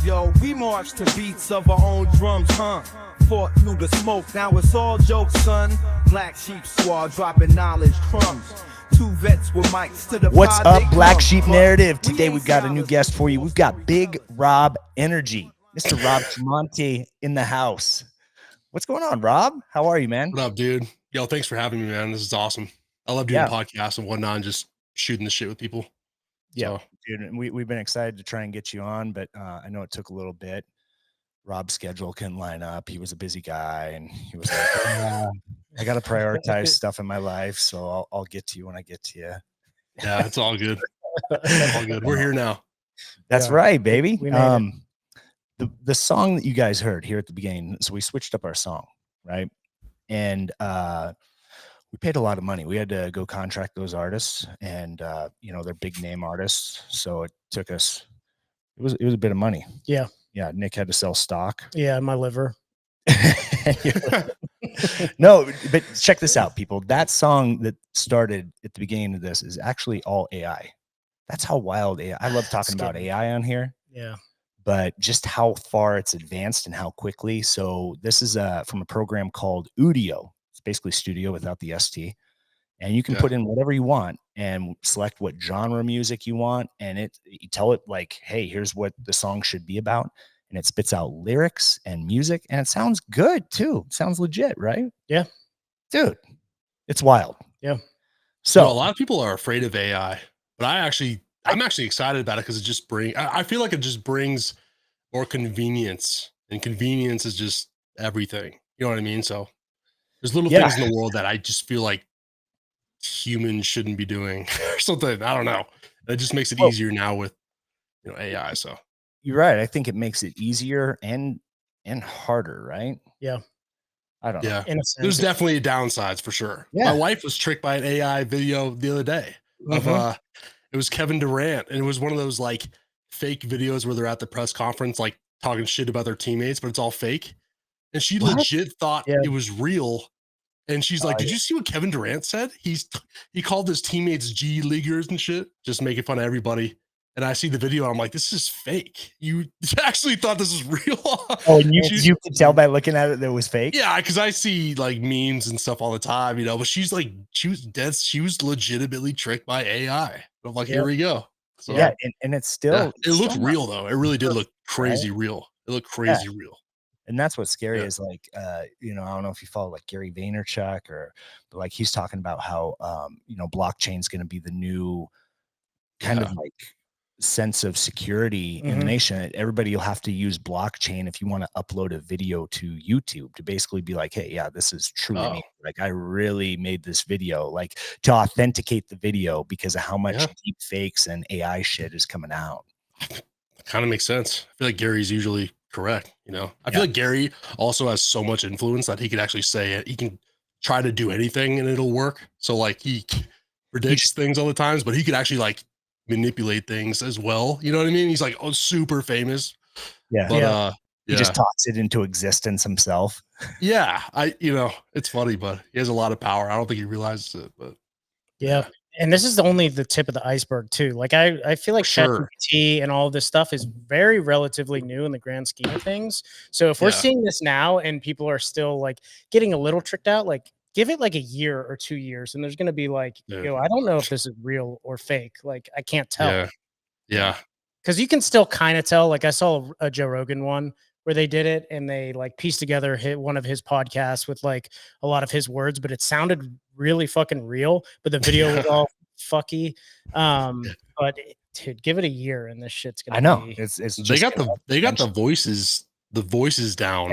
Yo, we march to beats of our own drums, huh? Fought through the smoke, now it's all jokes, son. Black Sheep Squad dropping knowledge crumbs. Two vets with mics to the What's pod, up, they Black come. Sheep But Narrative? we Today ain't we've got a new silent. guest for you. We've got Big Rob Energy, Mr. Rob Tramonte in the house. What's going on, Rob? How are you, man? What up, dude? Yo, thanks for having me, man. This is awesome. I love doing podcasts and whatnot and just shooting the shit with people. Yeah, So, dude, and we've been excited to try and get you on, but I know it took a little bit. Rob's schedule couldn't line up. He was a busy guy, and he was like, I got to prioritize stuff in my life, so I'll get to you when I get to you. yeah, it's all good. All good. We're here now. That's right, baby. We made it. The song that you guys heard here at the beginning, so we switched up our song, right? And we paid a lot of money. We had to go contract those artists, and you know, they're big name artists, so it took us. It was a bit of money. Yeah. Yeah, Nick had to sell stock. Yeah, my liver. No, but check this out, people. That song that started at the beginning of this is actually all AI. That's how wild AI. I love talking about AI on here. Yeah. But just how far it's advanced and how quickly. So this is from a program called Udio. It's basically studio without the ST. And you can put in whatever you want and select what genre music you want. And you tell it like, hey, here's what the song should be about. And it spits out lyrics and music. And it sounds good too. It sounds legit, right? Yeah. Dude, it's wild. Yeah. So a lot of people are afraid of AI, but I'm actually excited about it because it just I feel like it just brings more convenience, and convenience is just everything. You know what I mean? So there's little things in the world that I just feel like humans shouldn't be doing or something. I don't know. It just makes it easier now with, you know, AI. So you're right. I think it makes it easier and harder, right? Yeah. I don't know. There's definitely downsides for sure. Yeah. My wife was tricked by an AI video the other day of it was Kevin Durant, and it was one of those like fake videos where they're at the press conference like talking shit about their teammates, but it's all fake. And she legit thought it was real. And she's like, did you see what Kevin Durant said? He called his teammates G leaguers and shit, just making fun of everybody. And I see the video, and I'm like, this is fake. You actually thought this was real? Oh, and you could tell by looking at it that it was fake? Yeah, because I see like memes and stuff all the time, you know, but she was legitimately tricked by AI. I'm like, here we go. So, yeah, and it's still it looked real though. It really did look crazy real. It looked crazy real. And that's what's scary is like, you know, I don't know if you follow like Gary Vaynerchuk but like he's talking about how, you know, blockchain is going to be the new kind of like sense of security in the nation. Everybody will have to use blockchain if you want to upload a video to YouTube to basically be like, hey, yeah, this is truly me. Like I really made this video, like to authenticate the video because of how much deep fakes and AI shit is coming out. Kind of makes sense. I feel like Gary's usually correct. You know, I feel like Gary also has so much influence that he could actually say it. He can try to do anything and it'll work. So like he predicts things all the times, but he could actually like manipulate things as well. You know what I mean? He's like, oh, super famous. Yeah. But he just talks it into existence himself. Yeah. You know, it's funny, but he has a lot of power. I don't think he realizes it, but yeah. And this is only the tip of the iceberg too. Like I feel like ChatGPT and all of this stuff is very relatively new in the grand scheme of things. So if we're seeing this now and people are still like getting a little tricked out, like give it like a year or 2 years and there's going to be like, yo, I don't know if this is real or fake. Like I can't tell. Yeah. Cause you can still kind of tell. Like I saw a Joe Rogan one where they did it and they like pieced together one of his podcasts with like a lot of his words, but it sounded really fucking real, but the video was all fucky. But dude, give it a year and this shit's gonna be, it's they got the voices down.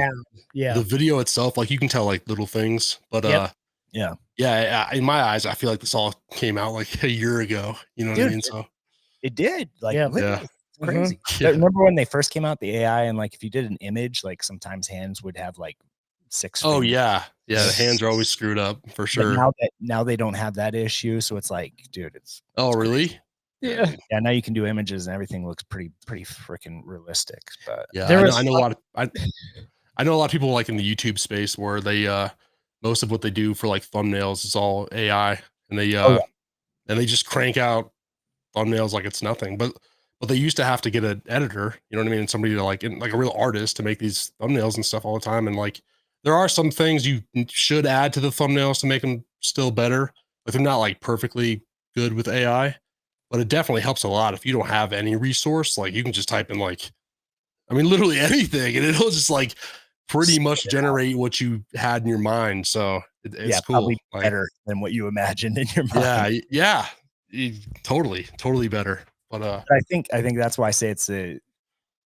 Yeah. The video itself, like you can tell like little things, but in my eyes, I feel like this all came out like a year ago. You know what I mean? So it did. Like it's crazy. Remember when they first came out, the AI, and like if you did an image, like sometimes hands would have like 6 Oh fingers. yeah. The hands are always screwed up for sure. But now they don't have that issue, so it's like, dude, it's really crazy. Yeah. Now you can do images and everything looks pretty freaking realistic. But I know a lot of people like in the YouTube space where they most of what they do for like thumbnails is all AI, and they just crank out thumbnails like it's nothing. But but they used to have to get an editor, you know what I mean? And somebody to like a real artist to make these thumbnails and stuff all the time. And like, there are some things you should add to the thumbnails to make them still better, but they're not like perfectly good with AI. But it definitely helps a lot if you don't have any resource. Like you can just type in like, I mean, literally anything, and it'll just like pretty much generate what you had in your mind. So it's cool. Probably like, better than what you imagined in your mind. Yeah, totally better. But I think that's why I say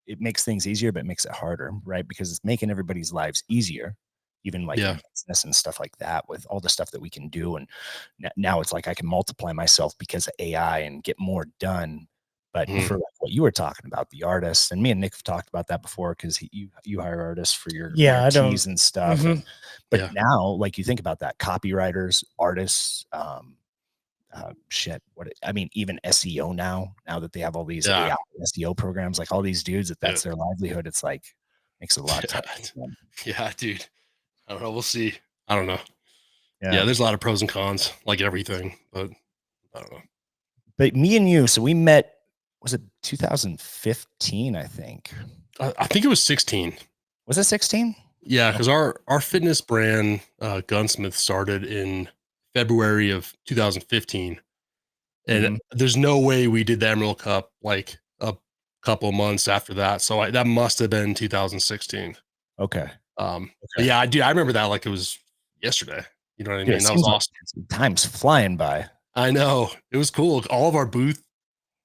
it makes things easier, but it makes it harder, right? Because it's making everybody's lives easier, even like in business and stuff like that, with all the stuff that we can do. And now it's like I can multiply myself because of AI and get more done. But for like what you were talking about, the artists, and me and Nick have talked about that before, because you hire artists for your teas and stuff. But now, like you think about that, copywriters, artists, even SEO now that they have all these AI SEO programs, like all these dudes that's their livelihood. It's like makes it a lot tougher. Yeah, dude. I don't know. We'll see. I don't know. Yeah, there's a lot of pros and cons, like everything, but I don't know. But me and you, so we met, was it 2015? I think it was 16. Was it 16? Yeah, because our fitness brand, Gunsmith, started in February of 2015. And there's no way we did the Emerald Cup like a couple of months after that. So that must have been 2016. Okay. Yeah, I remember that like it was yesterday. You know what I mean? That was awesome. Time's flying by. I know. It was cool. All of our booth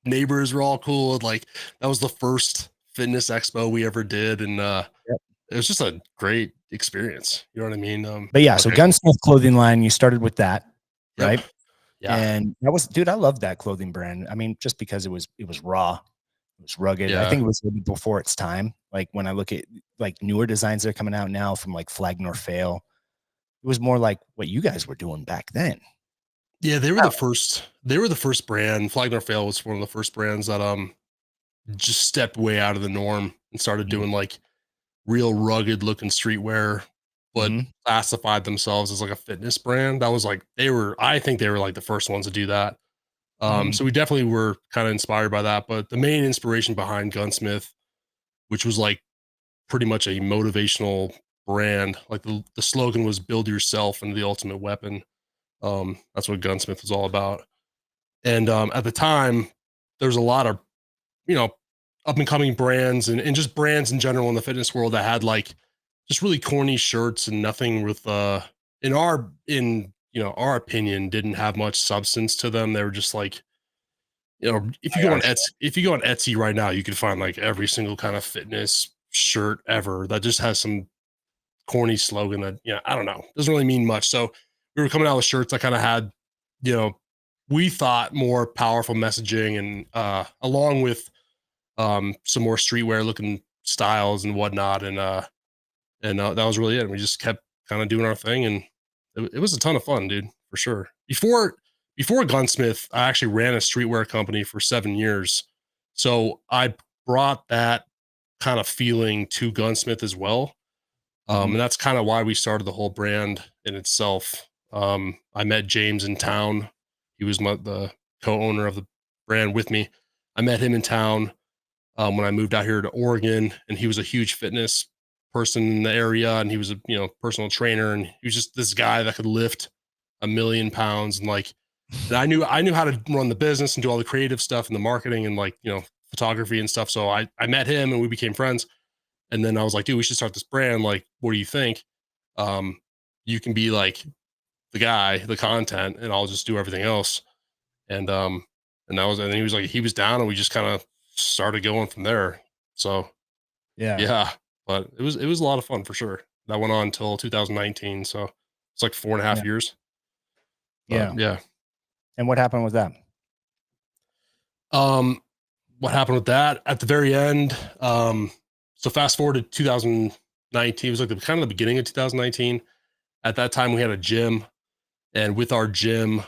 neighbors were all cool. Like that was the first fitness expo we ever did. And it was just a great experience. You know what I mean? But yeah, so Gunsmith clothing line, you started with that, right? Yeah. And that was, dude, I love that clothing brand. I mean, just because it was raw, it was rugged. I think it was maybe before its time. Like when I look at like newer designs that are coming out now from like Flag Nor Fail, it was more like what you guys were doing back then. Yeah, they were the first brand. Flag Nor Fail was one of the first brands that just stepped way out of the norm and started doing like real rugged looking streetwear, but classified themselves as like a fitness brand. That was like I think they were like the first ones to do that. So we definitely were kind of inspired by that. But the main inspiration behind Gunsmith, which was like pretty much a motivational brand, like the slogan was "Build yourself into the ultimate weapon." That's what Gunsmith was all about. And at the time, there's a lot of up and coming brands and just brands in general in the fitness world that had like just really corny shirts and nothing with in our opinion didn't have much substance to them. They were just like, if you go on Etsy right now, you could find like every single kind of fitness shirt ever that just has some corny slogan that, I don't know, doesn't really mean much. So we were coming out with shirts that kind of had, we thought more powerful messaging and along with some more streetwear looking styles and whatnot. And that was really it. And we just kept kind of doing our thing. And it was a ton of fun, dude, for sure. Before Gunsmith, I actually ran a streetwear company for 7 years. So I brought that kind of feeling to Gunsmith as well. And that's kind of why we started the whole brand in itself. I met James in town. He was the co-owner of the brand with me. I met him in town when I moved out here to Oregon, and he was a huge fitness person in the area, and he was a personal trainer, and he was just this guy that could lift 1 million pounds, and I knew how to run the business and do all the creative stuff and the marketing and photography and stuff. So I met him and we became friends. And then I was like, dude, we should start this brand. Like, what do you think? You can be like the guy, the content, and I'll just do everything else. And then he was like, he was down, and we just kind of started going from there. So yeah, but it was a lot of fun for sure. That went on until 2019. So it's like 4.5 years. Yeah. And what happened with that? What happened with that at the very end? So fast forward to 2019, it was like kind of the beginning of 2019. At that time, we had a gym, and with our gym,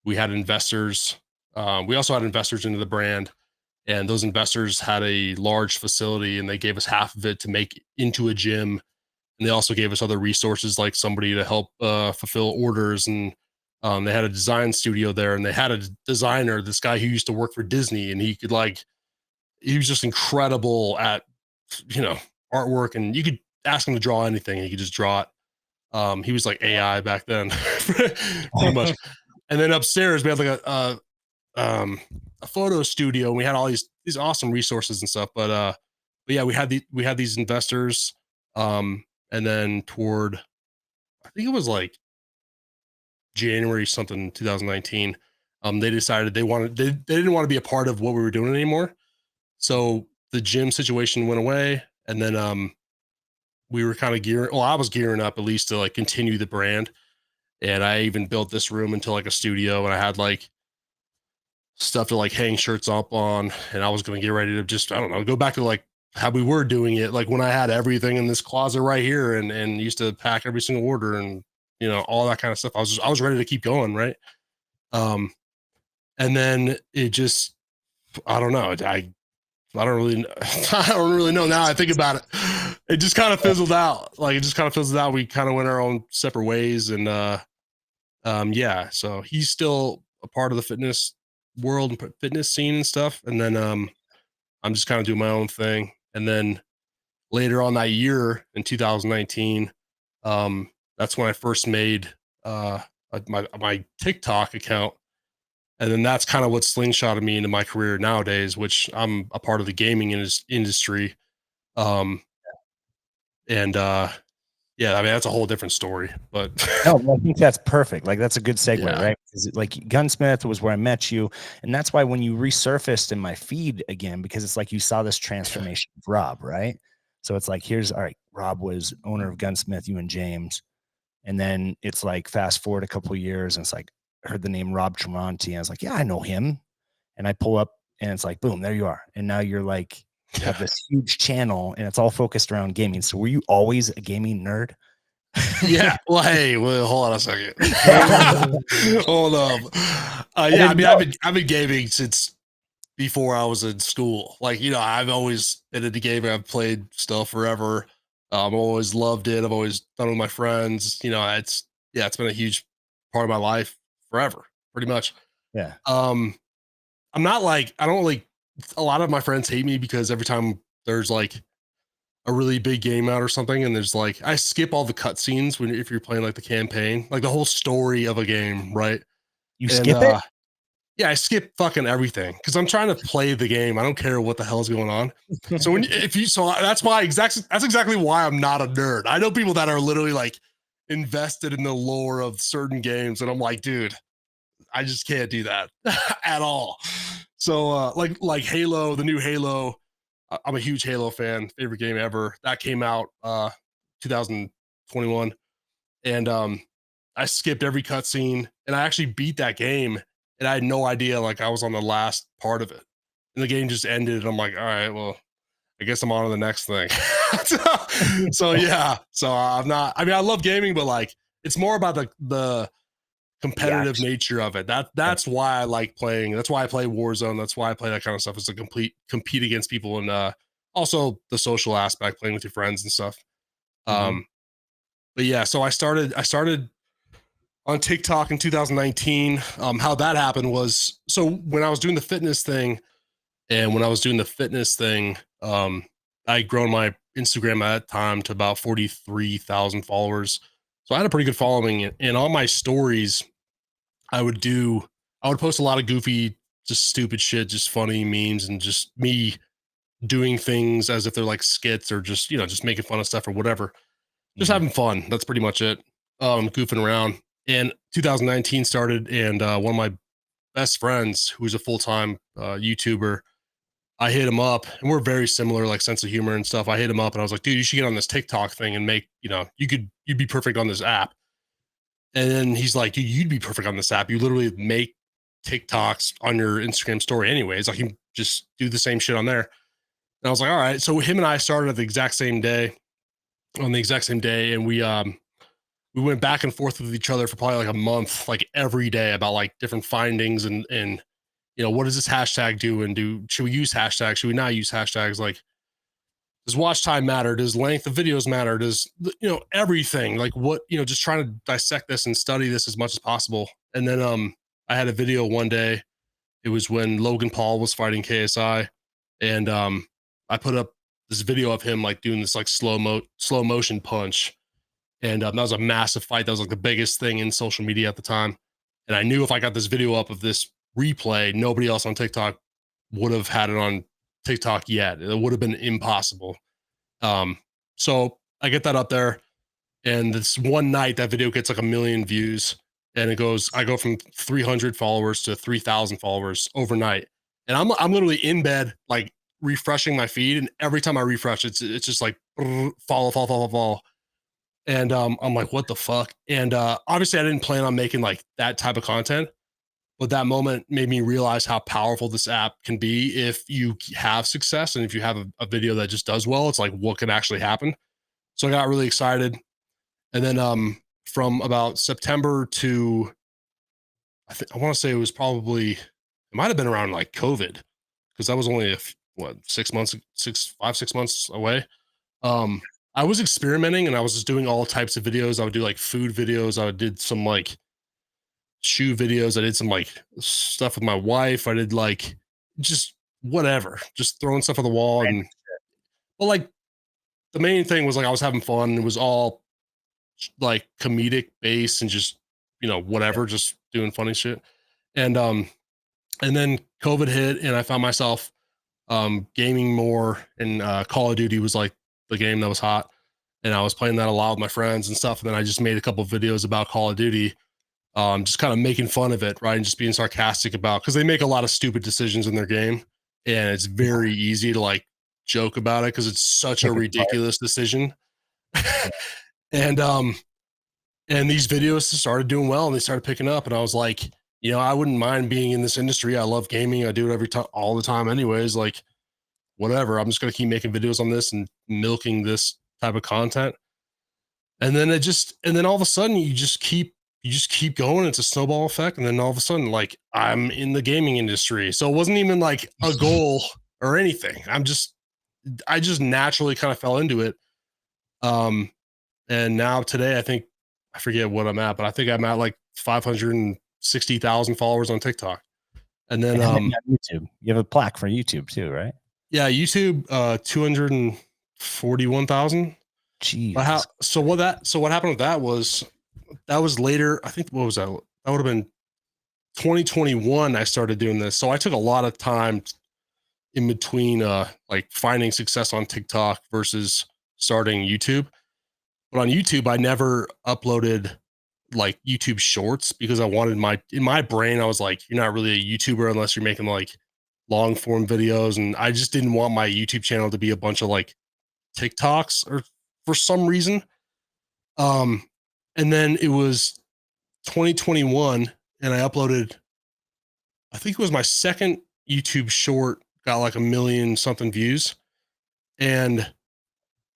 we had investors. We also had investors into the brand, and those investors had a large facility, and they gave us half of it to make into a gym. And they also gave us other resources, like somebody to help fulfill orders. And they had a design studio there, and they had a designer, this guy who used to work for Disney, and he could he was just incredible at, artwork, and you could ask him to draw anything and he could just draw it. He was like AI back then, pretty much. And then upstairs we had like a photo studio, and we had all these awesome resources and stuff. But yeah, we had these investors. And then toward, I think it was like January something 2019, they decided they didn't want to be a part of what we were doing anymore. So the gym situation went away, and then we were kind of I was gearing up at least to like continue the brand. And I even built this room into like a studio, and I had like stuff to like hang shirts up on, and I was going to get ready to just, I don't know, go back to like how we were doing it, like when I had everything in this closet right here, and used to pack every single order, and all that kind of stuff. I was ready to keep going, right? And then it just, I don't know, I don't really I don't really know now I think about it. It just kind of fizzled out. Like, it just kind of fizzled out. We kind of went our own separate ways, and yeah, so he's still a part of the fitness world and fitness scene and stuff. And then I'm just kind of doing my own thing. And then later on that year in 2019, that's when I first made my TikTok account. And then that's kind of what slingshotted me into my career nowadays, which I'm a part of the gaming industry. And yeah, I mean, that's a whole different story, but no, I think that's perfect. Like, that's a good segue, Yeah. right? Because like Gunsmith was where I met you, and that's why when you resurfaced in my feed again, because it's like you saw this transformation of Rob, right? So it's like, all right, Rob was owner of Gunsmith, you and James, and then it's like fast forward a couple of years, and it's like I heard the name Rob Tramonte, and I was like, yeah, I know him, and I pull up, and it's like, boom, there you are, and now you're like. You have this huge channel, and it's all focused around gaming. So were you always a gaming nerd? Yeah. Well, hey, hold on a second. Hold up. Yeah, I mean, I've been gaming since before I was in school. Like, I've always been into gaming. I've played stuff forever. I've always loved it. I've always done it with my friends. It's been a huge part of my life forever, pretty much. Yeah. I'm not like, I don't like, a lot of my friends hate me because every time there's like a really big game out or something, and there's like, I skip all the cutscenes if you're playing like the campaign, like the whole story of a game, right? You skip it? Yeah, I skip fucking everything because I'm trying to play the game. I don't care what the hell's going on. So that's exactly why I'm not a nerd. I know people that are literally like invested in the lore of certain games, and I'm like, dude, I just can't do that at all. So like Halo, the new Halo, I'm a huge Halo fan, favorite game ever. That came out 2021, and I skipped every cutscene, and I actually beat that game, and I had no idea, like, I was on the last part of it, and the game just ended, and I'm like, all right, well, I guess I'm on to the next thing. So yeah, so I'm not. I mean, I love gaming, but like, it's more about the competitive nature of it. That's why I like playing. That's why I play Warzone. That's why I play that kind of stuff, is to compete against people, and also the social aspect, playing with your friends and stuff. But yeah, so I started on TikTok in 2019. How that happened was, so when I was doing the fitness thing, I'd grown my Instagram at that time to about 43,000 followers. So I had a pretty good following, and on my stories, I would post a lot of goofy, just stupid shit, just funny memes, and just me doing things as if they're like skits, or just, just making fun of stuff or whatever. Just having fun. That's pretty much it. Goofing around. And 2019 started, and one of my best friends, who's a full-time YouTuber, I hit him up, and we're very similar, like sense of humor and stuff. I hit him up, and I was like, dude, you should get on this TikTok thing and make, you'd be perfect on this app. And then he's like, dude, you'd be perfect on this app. You literally make TikToks on your Instagram story anyways. Like, you just do the same shit on there. And I was like, all right. So him and I started on the exact same day, and we went back and forth with each other for probably like a month, like every day, about like different findings, and what does this hashtag do? And should we use hashtags? Should we not use hashtags? Like, does watch time matter? Does length of videos matter? Does, everything, like, what, just trying to dissect this and study this as much as possible. And then I had a video one day. It was when Logan Paul was fighting KSI, and I put up this video of him like doing this like slow motion punch, and that was a massive fight. That was like the biggest thing in social media at the time, and I knew if I got this video up of this replay, nobody else on TikTok would have had it on TikTok yet. It would have been impossible. So I get that up there, and this one night that video gets like 1 million views, and I go from 300 followers to 3,000 followers overnight. And I'm literally in bed, like refreshing my feed, and every time I refresh, it's just like follow. And I'm like, what the fuck? And obviously I didn't plan on making like that type of content, but that moment made me realize how powerful this app can be if you have success, and if you have a video that just does well. It's like what can actually happen. So I got really excited. And then from about September to I want to say it was probably, it might have been around like COVID, because that was only 6 months away. I was experimenting, and I was just doing all types of videos. I would do like food videos. I did some like shoe videos. I did some like stuff with my wife. I did like just whatever, just throwing stuff on the wall. And well, like the main thing was like I was having fun. It was all like comedic base and just, whatever, just doing funny shit. And then COVID hit, and I found myself gaming more, and Call of Duty was like the game that was hot, and I was playing that a lot with my friends and stuff. And then I just made a couple of videos about Call of Duty, just kind of making fun of it, right? And just being sarcastic about, because they make a lot of stupid decisions in their game, and it's very easy to like joke about it because it's such a ridiculous decision. And these videos started doing well, and they started picking up, and I was like, I wouldn't mind being in this industry. I love gaming. I do it every time, all the time anyways, like whatever. I'm just going to keep making videos on this and milking this type of content. And then all of a sudden you just keep going. It's a snowball effect. And then all of a sudden, like, I'm in the gaming industry. So it wasn't even like a goal or anything. I just naturally kind of fell into it. And now today, I forget what I'm at, but I think I'm at like 560,000 followers on TikTok. And then YouTube, you have a plaque for YouTube too, right? Yeah, YouTube 241,000. Jeez. So what happened with that was later. I think, what was that? That would have been 2021. I started doing this, so I took a lot of time in between, like finding success on TikTok versus starting YouTube. But on YouTube, I never uploaded like YouTube Shorts, because I wanted in my brain, I was like, you're not really a YouTuber unless you're making like long form videos, and I just didn't want my YouTube channel to be a bunch of like TikToks, or for some reason. And then it was 2021, and I uploaded, I think it was my second YouTube short, got like 1 million something views, and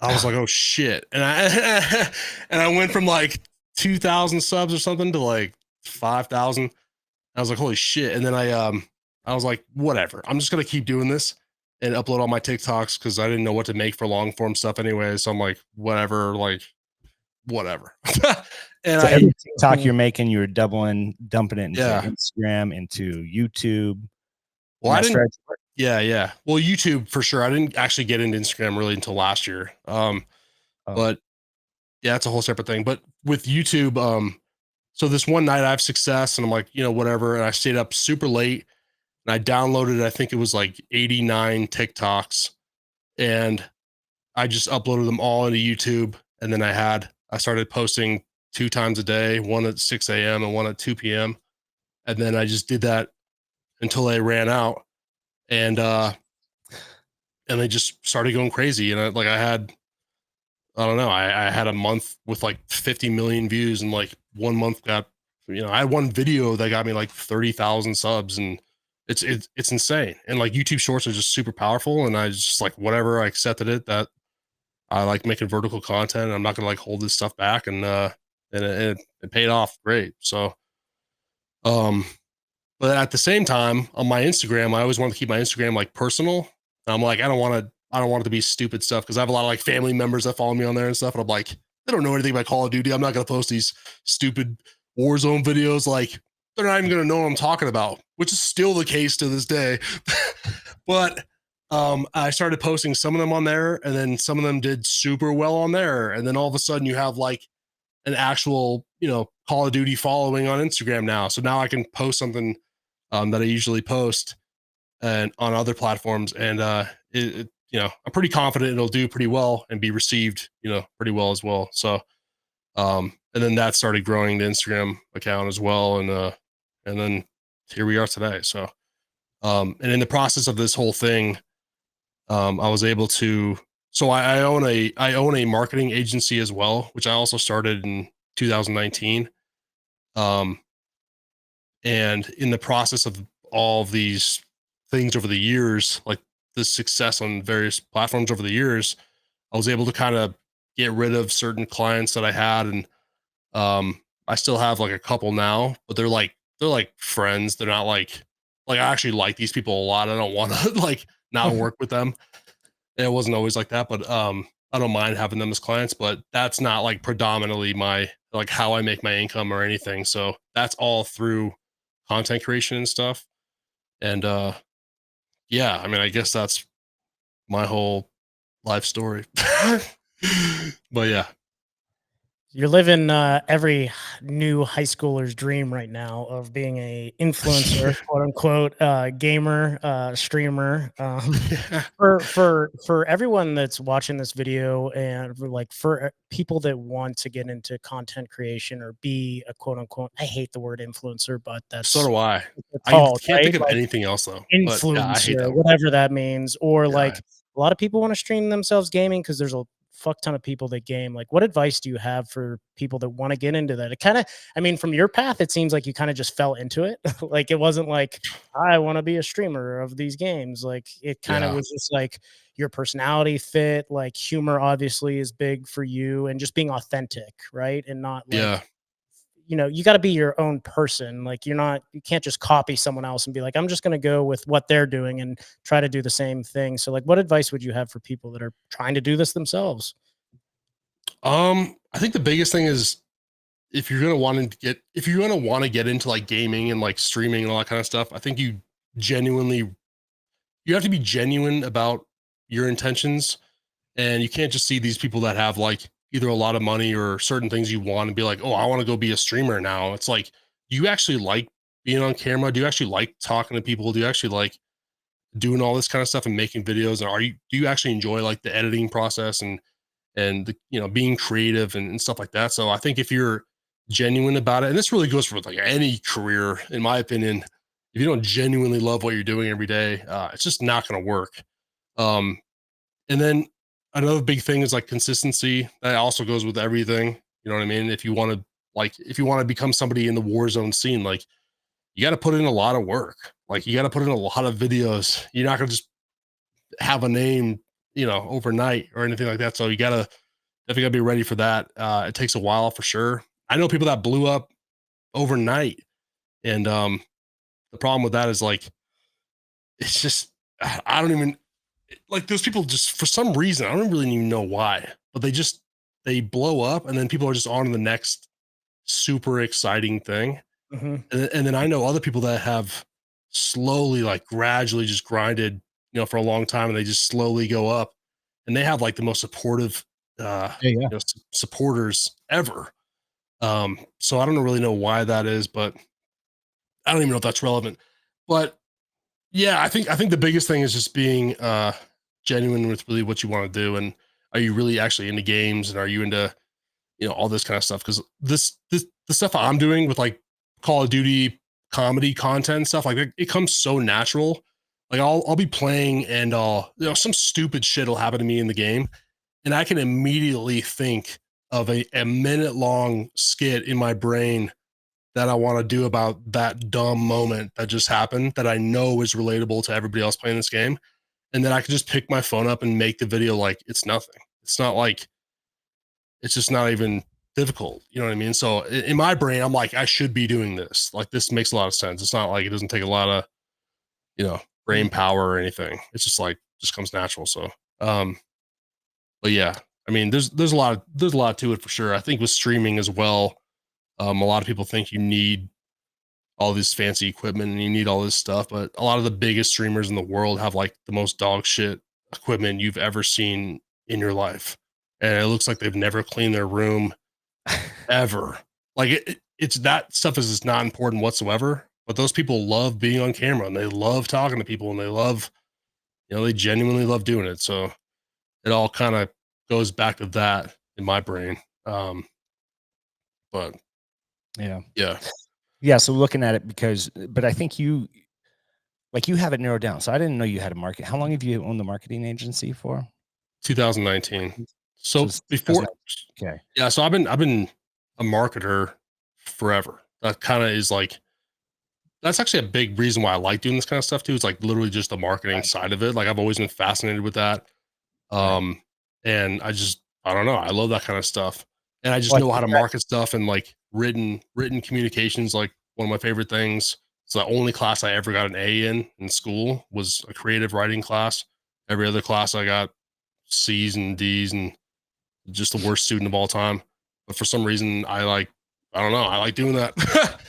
I was like, oh shit. And I went from like 2,000 subs or something to like 5,000. I was like, holy shit. And then I was like, whatever, I'm just going to keep doing this and upload all my TikToks, because I didn't know what to make for long form stuff anyway. So I'm like, whatever. And so every TikTok you're making, you're dumping it into Instagram, into YouTube. Well, I didn't. Yeah. Well, YouTube for sure. I didn't actually get into Instagram really until last year. But yeah, it's a whole separate thing. But with YouTube, so this one night I have success, and I'm like, whatever. And I stayed up super late, and I downloaded, I think it was like 89 TikToks, and I just uploaded them all into YouTube. And then I started posting 2 times a day, one at 6 a.m. and one at 2 p.m. And then I just did that until they ran out. And they just started going crazy. And I had a month with like 50 million views, and like 1 month got, I had one video that got me like 30,000 subs, and it's insane. And like YouTube Shorts are just super powerful. And I just like, whatever, I accepted it, that I like making vertical content, and I'm not gonna like hold this stuff back. And it paid off great. So, but at the same time, on my Instagram, I always want to keep my Instagram like personal. And I'm like, I don't want it to be stupid stuff, because I have a lot of like family members that follow me on there and stuff. And I'm like, they don't know anything about Call of Duty. I'm not going to post these stupid Warzone videos. Like, they're not even going to know what I'm talking about, which is still the case to this day. But I started posting some of them on there, and then some of them did super well on there. And then all of a sudden you have like an actual, Call of Duty following on Instagram now. So now I can post something that I usually post and on other platforms. And I'm pretty confident it'll do pretty well and be received, pretty well as well. So, and then that started growing the Instagram account as well. And then here we are today. So, and in the process of this whole thing, I was able to, so I own a marketing agency as well, which I also started in 2019. Um, and in the process of all of these things over the years, like the success on various platforms over the years, I was able to kind of get rid of certain clients that I had. And I still have like a couple now, but they're like friends. They're not like I actually like these people a lot. I don't want to like not work with them. And it wasn't always like that, but I don't mind having them as clients, but that's not like predominantly my like how I make my income or anything. So that's all through content creation and stuff. And yeah, I mean, I guess that's my whole life story. But yeah. You're living every new high schooler's dream right now of being a influencer, quote unquote, gamer, streamer. For everyone that's watching this video, and for people that want to get into content creation or be a quote unquote, I hate the word influencer, but that's So do I. it's I called, can't right? think of Like anything else though. But yeah, I hate influencer, that word. whatever that means, or Yeah. like a lot of people want to stream themselves gaming because there's a fuck ton of people that game. Like, what advice do you have for people that want to get into that? It kind of, I mean, from your path, it seems like you kind of just fell into it. Like, it wasn't like, I want to be a streamer of these games. Like, it kind of Yeah. was just like your personality fit, like humor obviously is big for you, and just being authentic, right? And not like, Yeah. you got to be your own person. Like, you can't just copy someone else and be like, I'm just going to go with what they're doing and try to do the same thing. So like, what advice would you have for people that are trying to do this themselves? I think the biggest thing is if you're gonna want to get into like gaming and like streaming and all that kind of stuff, I think you have to be genuine about your intentions, and you can't just see these people that have like either a lot of money or certain things you want and be like, oh, I want to go be a streamer now. It's like, do you actually like being on camera? Do you actually like talking to people? Do you actually like doing all this kind of stuff and making videos? And do you actually enjoy like the editing process and the, being creative and stuff like that? So I think if you're genuine about it, and this really goes for like any career, in my opinion, if you don't genuinely love what you're doing every day, it's just not going to work. Um, and then another big thing is like consistency. That also goes with everything. You know what I mean? If you want to become somebody in the war zone scene, like you got to put in a lot of work. Like you got to put in a lot of videos. You're not going to just have a name, overnight or anything like that. So you definitely gotta be ready for that. It takes a while for sure. I know people that blew up overnight, and the problem with that is like it's just I don't even like those people just for some reason I don't really even know why, but they blow up and then people are just on to the next super exciting thing. Mm-hmm. And then I know other people that have slowly, like gradually just grinded, for a long time and they just slowly go up and they have like the most supportive, Yeah. supporters ever. So I don't really know why that is, but I don't even know if that's relevant. But yeah, I think the biggest thing is just being genuine with really what you want to do. And are you really actually into games and are you into, all this kind of stuff? Because the stuff I'm doing with like Call of Duty comedy content and stuff like that, it comes so natural. Like I'll be playing and some stupid shit will happen to me in the game, and I can immediately think of a minute long skit in my brain that I want to do about that dumb moment that just happened that I know is relatable to everybody else playing this game. And then I can just pick my phone up and make the video like it's nothing. It's not like it's just not even difficult. You know what I mean? So in my brain, I'm like, I should be doing this. Like this makes a lot of sense. It's not like it doesn't take a lot of, brain power or anything. It's just like just comes natural. So um, but yeah, I mean, there's a lot to it for sure. I think with streaming as well, a lot of people think you need all this fancy equipment and you need all this stuff. But a lot of the biggest streamers in the world have like the most dog shit equipment you've ever seen in your life. And it looks like they've never cleaned their room ever. Like it's that stuff is just not important whatsoever. But those people love being on camera and they love talking to people and they love, they genuinely love doing it. So it all kind of goes back to that in my brain. But yeah. So looking at it but I think you have it narrowed down. So I didn't know you had a market. How long have you owned the marketing agency for? 2019. So before, okay. Yeah. So I've been a marketer forever. That kind of is like, that's actually a big reason why I like doing this kind of stuff too. It's like literally just the marketing side of it. Like I've always been fascinated with that. And I don't know. I love that kind of stuff. And I just know how to market stuff, and like written communications, like one of my favorite things. So the only class I ever got an A in school was a creative writing class. Every other class I got C's and D's and just the worst student of all time. But for some reason I don't know, I like doing that.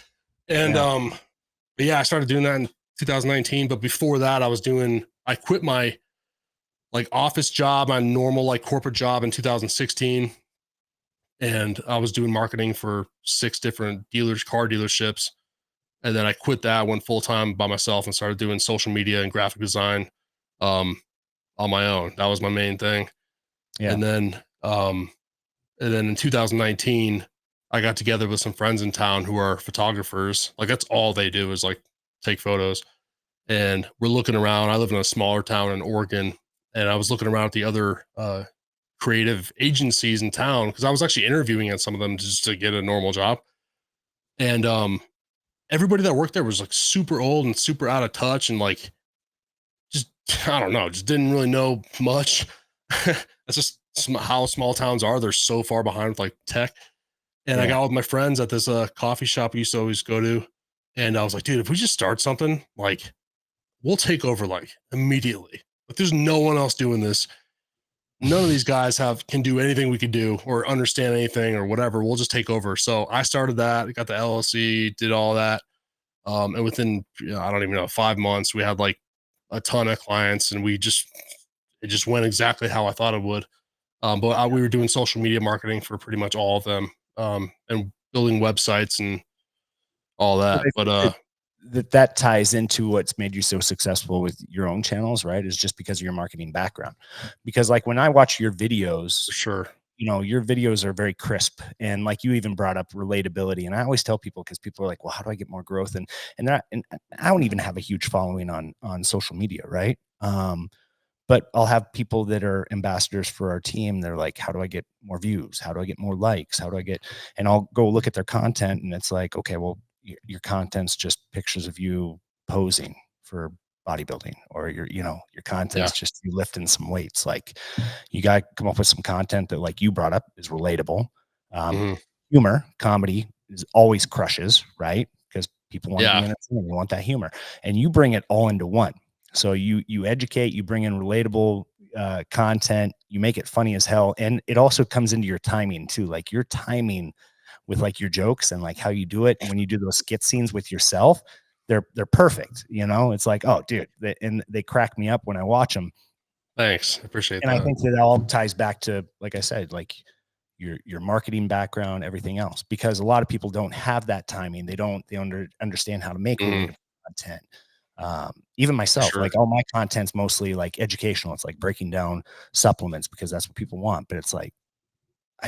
And but yeah, I started doing that in 2019. But before that, I quit my like office job, my normal like corporate job in 2016. And I was doing marketing for 6 different car dealerships. And then I quit that, went full time by myself and started doing social media and graphic design on my own. That was my main thing. Yeah. And then in 2019, I got together with some friends in town who are photographers. Like that's all they do is like take photos. And we're looking around. I live in a smaller town in Oregon, and I was looking around at the other creative agencies in town because I was actually interviewing at some of them just to get a normal job. And everybody that worked there was like super old and super out of touch and like just, I don't know, just didn't really know much. That's just how small towns are. They're so far behind with like tech. And I got with my friends at this coffee shop we used to always go to. And I was like, dude, if we just start something, like we'll take over like immediately. Like there's no one else doing this. None of these guys can do anything we could do or understand anything or whatever. We'll just take over. So I started that, got the LLC, did all that. And within, I don't even know, 5 months, we had like a ton of clients, and it just went exactly how I thought it would. But we were doing social media marketing for pretty much all of them, and building websites and all that. But that ties into what's made you so successful with your own channels, right? Is just because of your marketing background. Because like when I watch your videos, for sure, your videos are very crisp, and like you even brought up relatability. And I always tell people, because people are like, well, how do I get more growth? And I don't even have a huge following on social media, right? But I'll have people that are ambassadors for our team. They're like, how do I get more views? How do I get more likes? And I'll go look at their content, and it's like, okay, well, your content's just pictures of you posing for bodybuilding, or your content's just you lifting some weights. Like you got to come up with some content that, like you brought up, is relatable. Humor, comedy is always crushes, right? Because people want to be entertained, they want that humor, and you bring it all into one. So you educate, you bring in relatable content, you make it funny as hell, and it also comes into your timing too. Like your timing with like your jokes and like how you do it, and when you do those skit scenes with yourself, they're perfect. It's like, oh, dude, they crack me up when I watch them. Thanks, I appreciate that. And I think that all ties back to, like I said, like your marketing background, everything else, because a lot of people don't have that timing. They understand how to make relatable content. Even myself, like all my content's mostly like educational. It's like breaking down supplements because that's what people want. But it's like,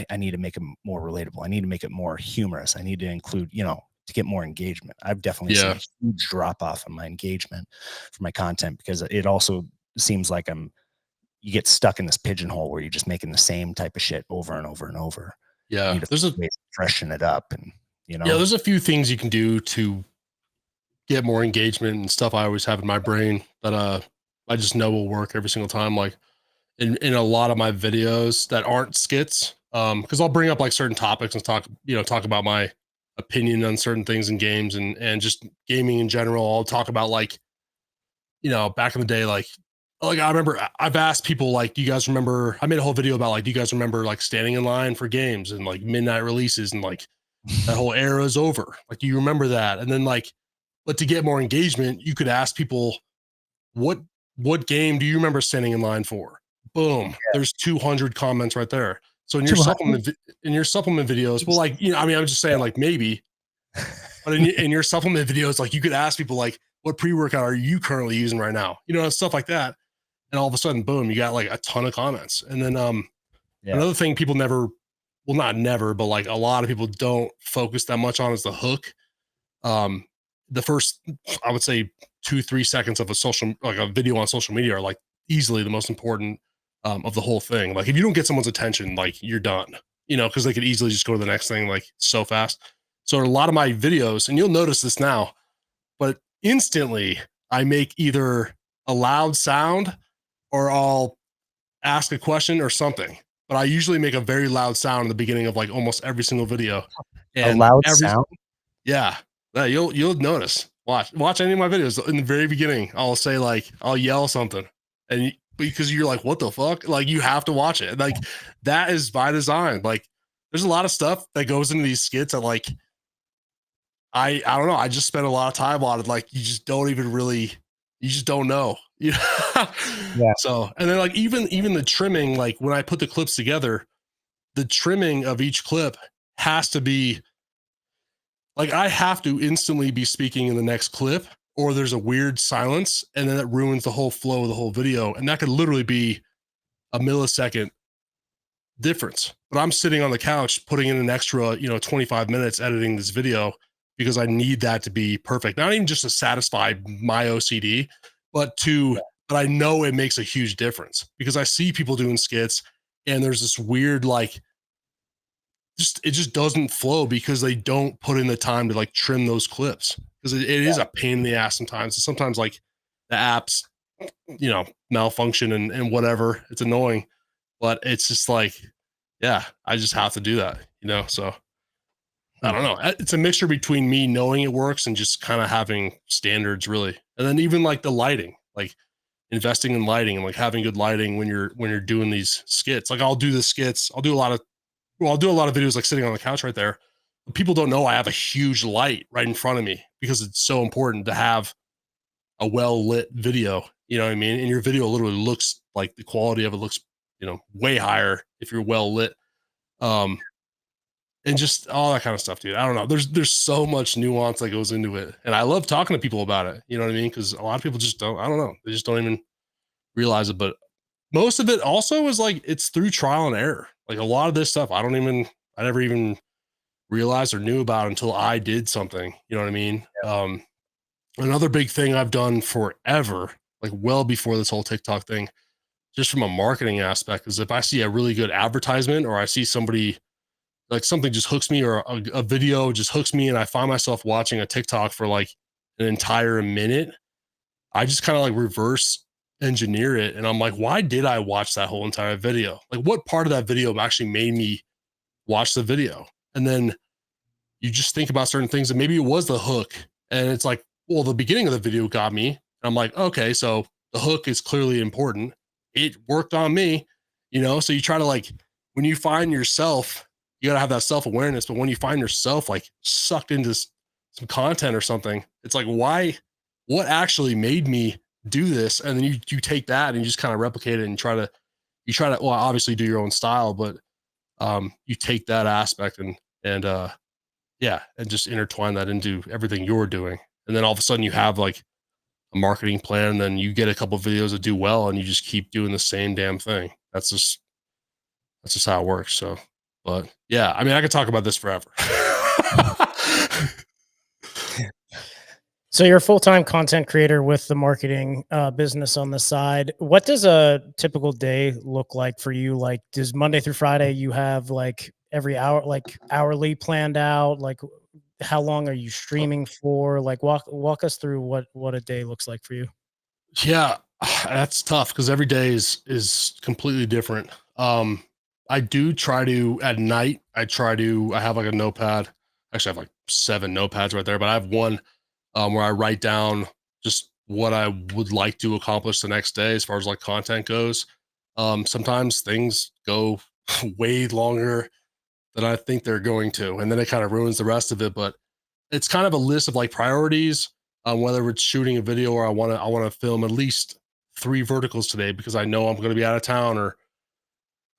I need to make it more relatable. I need to make it more humorous. I need to include, to get more engagement. I've definitely seen a huge drop off in my engagement for my content, because it also seems like you get stuck in this pigeonhole where you're just making the same type of shit over and over and over. Yeah. There's a way to freshen it up, and there's a few things you can do to get more engagement and stuff I always have in my brain that I just know will work every single time. Like in a lot of my videos that aren't skits, because I'll bring up like certain topics and talk about my opinion on certain things in games and just gaming in general. I'll talk about like, back in the day, like I remember I've asked people, like, do you guys remember, I made a whole video about like, do you guys remember like standing in line for games and like midnight releases and like that whole era is over? Like, do you remember that? And then like But to get more engagement, you could ask people, what game do you remember standing in line for? Boom. There's 200 comments right there. So in your 200? supplement videos, well, like, you know, I mean, I'm just saying, like, maybe, but in your supplement videos, like, you could ask people, like, what pre-workout are you currently using right now? You know, stuff like that. And all of a sudden, boom, you got like a ton of comments. And then another thing people never, well, not never, but like a lot of people don't focus that much on is the hook. The first, I would say 2-3 seconds of a video on social media are like easily the most important of the whole thing. Like, if you don't get someone's attention, like, you're done, you know, because they could easily just go to the next thing, like, so fast. So a lot of my videos, and you'll notice this now, but instantly I make either a loud sound or I'll ask a question or something. But I usually make a very loud sound in the beginning of like almost every single video. A loud sound? Yeah. You'll notice. Watch any of my videos. In the very beginning, I'll say, like, I'll yell something. And because you're like, what the fuck? Like, you have to watch it. Like, that is by design. Like, there's a lot of stuff that goes into these skits that, like, I don't know. I just spent a lot of time on it. Like, you just don't know. You know? Yeah. So, and then like even the trimming, like when I put the clips together, the trimming of each clip has to be like, I have to instantly be speaking in the next clip, or there's a weird silence, and then it ruins the whole flow of the whole video. And that could literally be a millisecond difference. But I'm sitting on the couch putting in an extra, 25 minutes editing this video because I need that to be perfect. Not even just to satisfy my OCD, but I know it makes a huge difference because I see people doing skits and there's this weird, like, it just doesn't flow because they don't put in the time to like trim those clips, because it is a pain in the ass sometimes. And sometimes, like, the apps, malfunction and whatever. It's annoying, but it's just like, yeah, I just have to do that, so I don't know. It's a mixture between me knowing it works and just kind of having standards, really. And then even like the lighting, like investing in lighting and like having good lighting when you're doing these skits. Like, I'll do the skits. I'll do a lot of videos like sitting on the couch right there. But people don't know I have a huge light right in front of me because it's so important to have a well lit video. You know what I mean? And your video literally looks like, the quality of it looks, way higher if you're well lit. And just all that kind of stuff, dude. I don't know. There's so much nuance that goes into it. And I love talking to people about it. You know what I mean? Because a lot of people just don't, I don't know. They just don't even realize it. But most of it also is like, it's through trial and error. Like, a lot of this stuff, I never even realized or knew about until I did something. You know what I mean? Yeah. Another big thing I've done forever, like well before this whole TikTok thing, just from a marketing aspect, is if I see a really good advertisement or I see somebody, like, something just hooks me, or a video just hooks me, and I find myself watching a TikTok for like an entire minute, I just kind of like reverse engineer it. And I'm like, why did I watch that whole entire video? Like, what part of that video actually made me watch the video? And then you just think about certain things, and maybe it was the hook. And it's like, well, the beginning of the video got me. And I'm like, okay, so the hook is clearly important. It worked on me, So you try to, like, when you find yourself, you got to have that self-awareness. But when you find yourself like sucked into some content or something, it's like, what actually made me do this? And then you take that and you just kind of replicate it and try to, well, obviously do your own style, but you take that aspect and just intertwine that into everything you're doing. And then all of a sudden you have like a marketing plan, and then you get a couple of videos that do well, and you just keep doing the same damn thing. That's just how it works. So, but yeah, I mean, I could talk about this forever. So you're a full-time content creator with the marketing business on the side. What does a typical day look like for you? Like, does Monday through Friday you have like every hour, like hourly planned out? Like, how long are you streaming for? Like, walk us through what a day looks like for you. Yeah, that's tough because every day is completely different. I do try to, at night, I have like a notepad. Actually, I have like 7 notepads right there, but I have one where I write down just what I would like to accomplish the next day as far as like content goes. Sometimes things go way longer than I think they're going to, and then it kind of ruins the rest of it. But it's kind of a list of like priorities, whether it's shooting a video or I want to film at least 3 verticals today because I know I'm going to be out of town or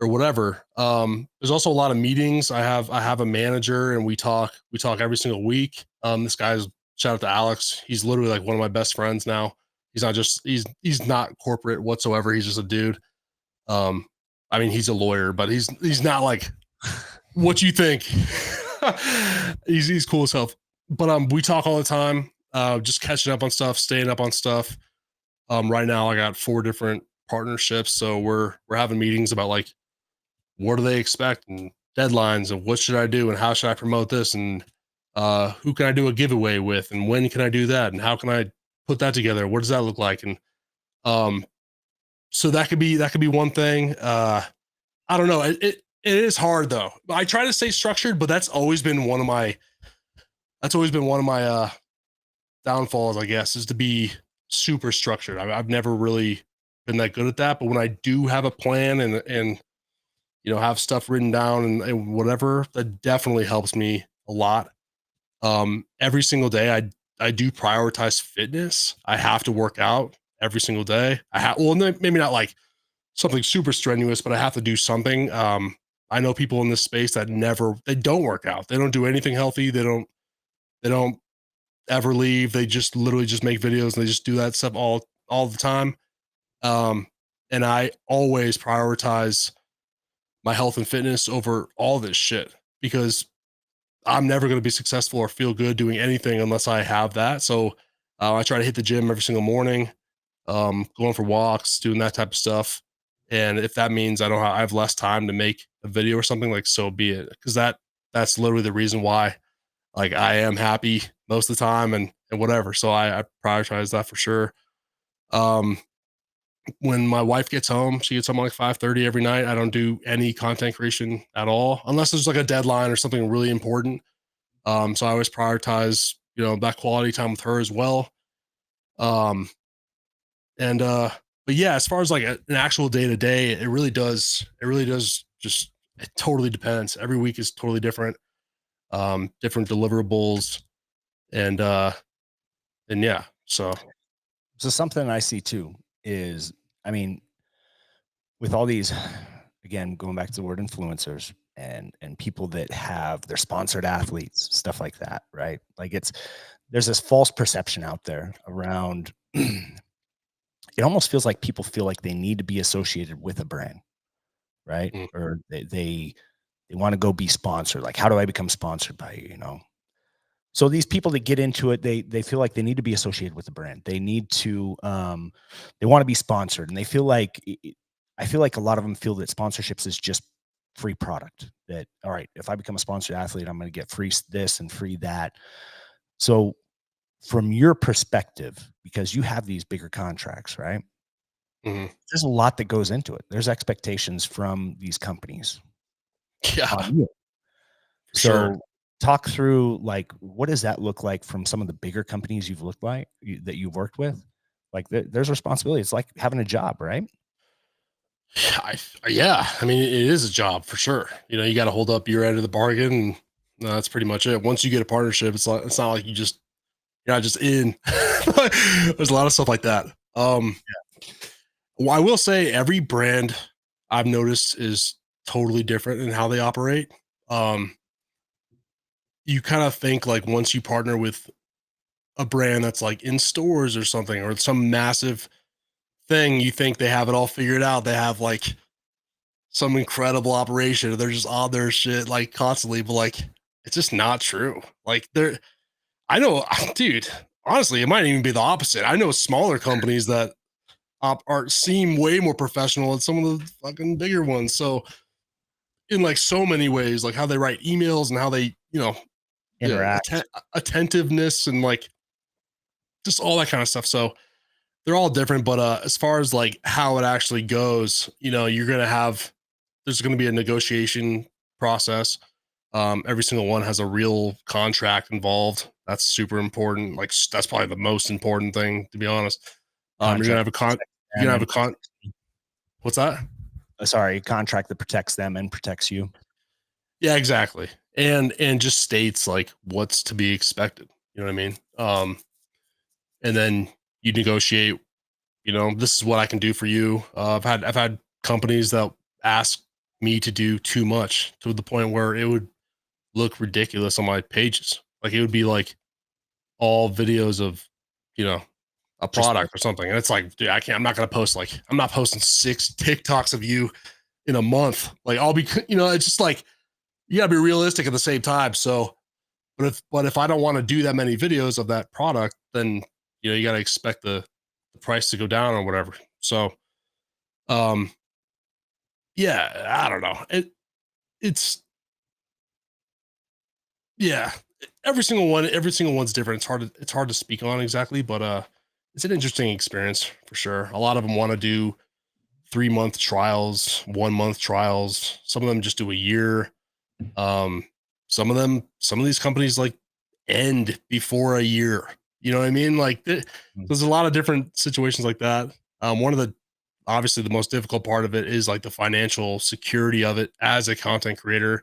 whatever. There's also a lot of meetings. I have a manager and we talk every single week. This guy's, shout out to Alex. He's literally like one of my best friends now. He's not corporate whatsoever. He's just a dude. I mean, he's a lawyer, but he's not like what you think. he's cool as hell. But we talk all the time, just catching up on stuff, staying up on stuff. Right now I got 4 different partnerships, so we're having meetings about like what do they expect and deadlines and what should I do and how should I promote this and who can I do a giveaway with and when can I do that and how can I put that together? What does that look like? And so that could be one thing. I don't know. It is hard though. I try to stay structured, but that's always been one of my downfalls, I guess, is to be super structured. I've never really been that good at that, but when I do have a plan and you know, have stuff written down and whatever, that definitely helps me a lot. Every single day I do prioritize fitness. I have to work out every single day. Well, maybe not like something super strenuous, but I have to do something. I know people in this space that they don't work out. They don't do anything healthy. They don't ever leave. They just literally just make videos and they just do that stuff all the time. And I always prioritize my health and fitness over all this shit because I'm never going to be successful or feel good doing anything unless I have that. So I try to hit the gym every single morning, going for walks, doing that type of stuff. And if that means I have less time to make a video or something, like, so be it. Cause that's literally the reason why, like, I am happy most of the time and whatever. So I prioritize that for sure. When my wife gets home, she gets home at like 5:30 every night. I don't do any content creation at all, unless there's like a deadline or something really important. So I always prioritize, you know, that quality time with her as well. Um, but yeah, as far as like an actual day to day, it really does just, it totally depends. Every week is totally different, different deliverables and yeah, so something I see too is, I mean, with all these, again, going back to the word influencers and people that have their sponsored athletes, stuff like that, right? Like there's this false perception out there around, it almost feels like people feel like they need to be associated with a brand, right? Mm. Or they want to go be sponsored. Like, how do I become sponsored by you, you know? So these people that get into it, they feel like they need to be associated with the brand. They need to, they want to be sponsored, and they feel like, I feel like a lot of them feel that sponsorships is just free product. That, all right, if I become a sponsored athlete, I'm going to get free this and free that. So from your perspective, because you have these bigger contracts, right? Mm-hmm. There's a lot that goes into it. There's expectations from these companies. Yeah. So Sure. talk through, like, what does that look like from some of the bigger companies that you've worked with? Like, there's responsibility. It's like having a job, right? Yeah. I mean, it is a job for sure. You know, you got to hold up your end of the bargain, and that's pretty much it. Once you get a partnership, it's not like you're not just in. There's a lot of stuff like that. Well, I will say every brand I've noticed is totally different in how they operate. You kind of think like once you partner with a brand that's like in stores or something or some massive thing, you think they have it all figured out. They have like some incredible operation. They're just on their shit like constantly, but like it's just not true. Like I know, dude, honestly, it might even be the opposite. I know smaller companies that seem way more professional than some of the fucking bigger ones. So in like so many ways, like how they write emails and how they, you know, Interact. attentiveness and like just all that kind of stuff. So they're all different, but as far as like how it actually goes, you know, there's going to be a negotiation process. Every single one has a real contract involved. That's super important. Like that's probably the most important thing, to be honest. You're gonna have what's that? Sorry, contract that protects them and protects you. Yeah, exactly. And just states like what's to be expected. You know what I mean? and then you negotiate, this is what I can do for you. I've had companies that ask me to do too much to the point where it would look ridiculous on my pages. Like it would be like all videos of, a product or something. And it's like, dude, I'm not going to post, like, I'm not posting 6 TikToks of you in a month. Like I'll be, it's just like, you gotta be realistic at the same time. So, but if I don't want to do that many videos of that product, then, you got to expect the price to go down or whatever. So, um, yeah, I don't know. It's, yeah, every single one's different. It's hard to speak on exactly, but, it's an interesting experience for sure. A lot of them want to do 3-month trials, 1-month trials. Some of them just do a year. Um, some of these companies like end before a year. You know what I mean? Like there's a lot of different situations like that. One of the obviously the most difficult part of it is like the financial security of it as a content creator.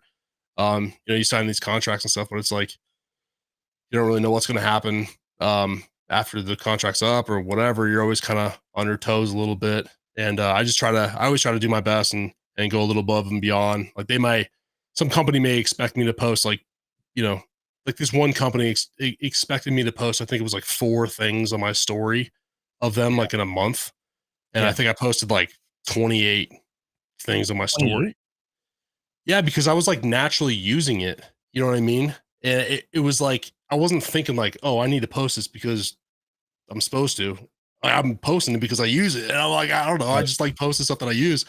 You sign these contracts and stuff, but it's like you don't really know what's going to happen after the contract's up or whatever. You're always kind of on your toes a little bit, and I always try to do my best and go a little above and beyond. Like some company may expect me to post like, like this one company expected me to post. I think it was like 4 things on my story of them like in a month, and I think I posted like 28 things on my story. Yeah, because I was like naturally using it. You know what I mean? And it was like I wasn't thinking like, oh, I need to post this because I'm supposed to. I'm posting it because I use it. And I'm like, I don't know. I just like posting stuff that I use,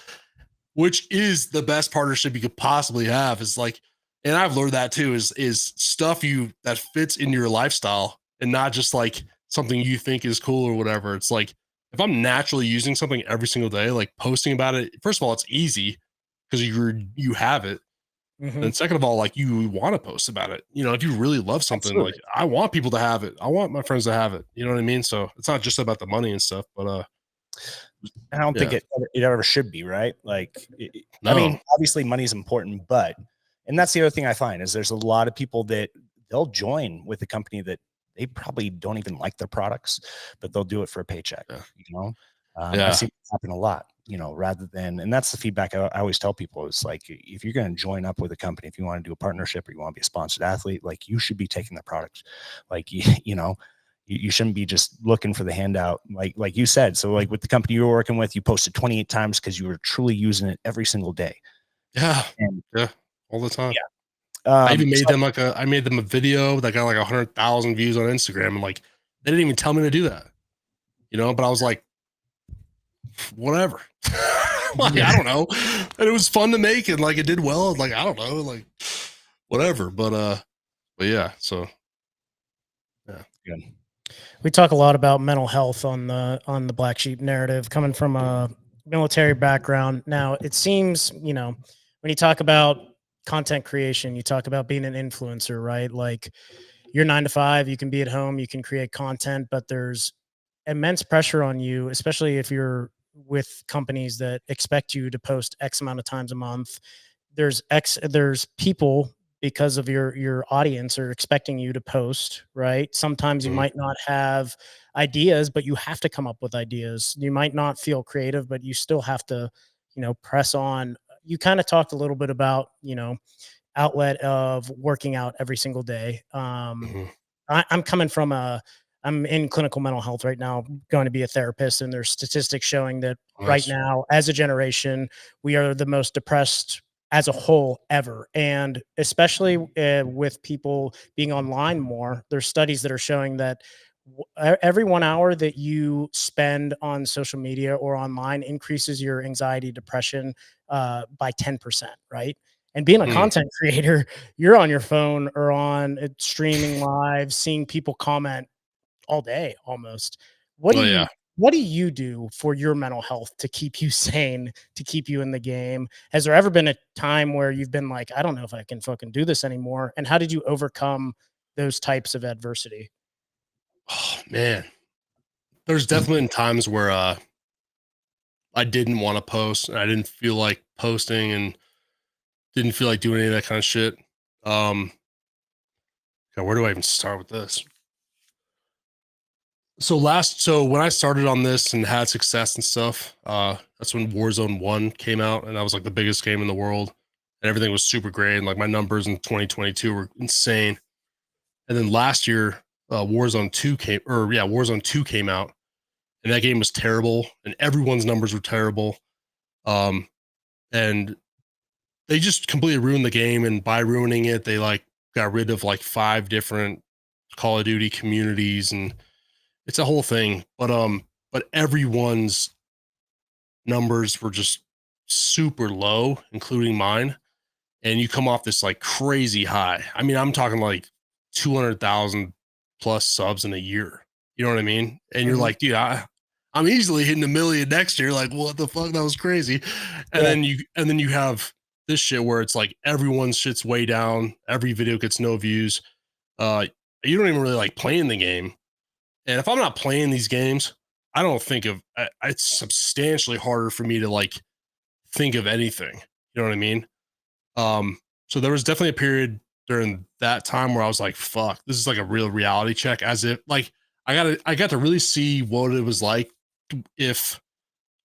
which is the best partnership you could possibly have. Is like, and I've learned that too, is stuff that fits in your lifestyle and not just like something you think is cool or whatever. It's like if I'm naturally using something every single day, like posting about it, first of all, it's easy because you have it. And second of all, like you want to post about it. If you really love something, Absolutely. like I want people to have it. I want my friends to have it. You know what I mean? So it's not just about the money and stuff, but I don't think yeah. it ever should be, right? Like, No. I mean, obviously money is important, but, and that's the other thing I find is there's a lot of people that they'll join with a company that they probably don't even like their products, but they'll do it for a paycheck, Yeah. I've seen it happen a lot, rather than, and that's the feedback I always tell people is like, if you're going to join up with a company, if you want to do a partnership or you want to be a sponsored athlete, like you should be taking their products. Like, you shouldn't be just looking for the handout, like you said. So like with the company you were working with, you posted 28 times because you were truly using it every single day. Yeah. And Yeah. All the time. yeah. I even made them I made them a video that got like 100,000 views on Instagram. And like, they didn't even tell me to do that, but I was like, whatever. Like, I don't know. And it was fun to make and like, it did well. Like, I don't know, like whatever. But yeah. So yeah. Good. We talk a lot about mental health on the Black Sheep narrative, coming from a military background. Now, it seems, when you talk about content creation, you talk about being an influencer, right? Like you're 9 to 5, you can be at home, you can create content, but there's immense pressure on you, especially if you're with companies that expect you to post X amount of times a month. There's people, because of your audience, are expecting you to post, right? Sometimes you might not have ideas, but you have to come up with ideas. You might not feel creative, but you still have to, press on. You kind of talked a little bit about, outlet of working out every single day. I'm coming from I'm in clinical mental health right now, going to be a therapist, and there's statistics showing that right Nice. now, as a generation, we are the most depressed as a whole ever. And especially with people being online more, there's studies that are showing that every 1 hour that you spend on social media or online increases your anxiety, depression by 10%, right? And being a content creator, you're on your phone or on streaming live, seeing people comment all day almost. What do you yeah. what do you do for your mental health to keep you sane, to keep you in the game? Has there ever been a time where you've been like, I don't know if I can fucking do this anymore? And how did you overcome those types of adversity? Oh man. There's definitely been times where I didn't want to post and I didn't feel like posting and didn't feel like doing any of that kind of shit. God, where do I even start with this? So when I started on this and had success and stuff, that's when Warzone 1 came out, and that was like the biggest game in the world, and everything was super great. And like my numbers in 2022 were insane. And then last year, Warzone 2 came out, and that game was terrible, and everyone's numbers were terrible. And they just completely ruined the game. And by ruining it, they like got rid of like 5 different Call of Duty communities, and it's a whole thing. But everyone's numbers were just super low, including mine. And you come off this like crazy high. I mean, I'm talking like 200,000 plus subs in a year. You know what I mean? And you're like, dude, I'm easily hitting 1 million next year. Like, what the fuck? That was crazy. And then you have this shit where it's like everyone's shit's way down. Every video gets no views. You don't even really like playing the game. And if I'm not playing these games, I don't think of it's substantially harder for me to like think of anything. You know what I mean? So there was definitely a period during that time where I was like, fuck, this is like a real reality check, as if like I got to really see what it was like if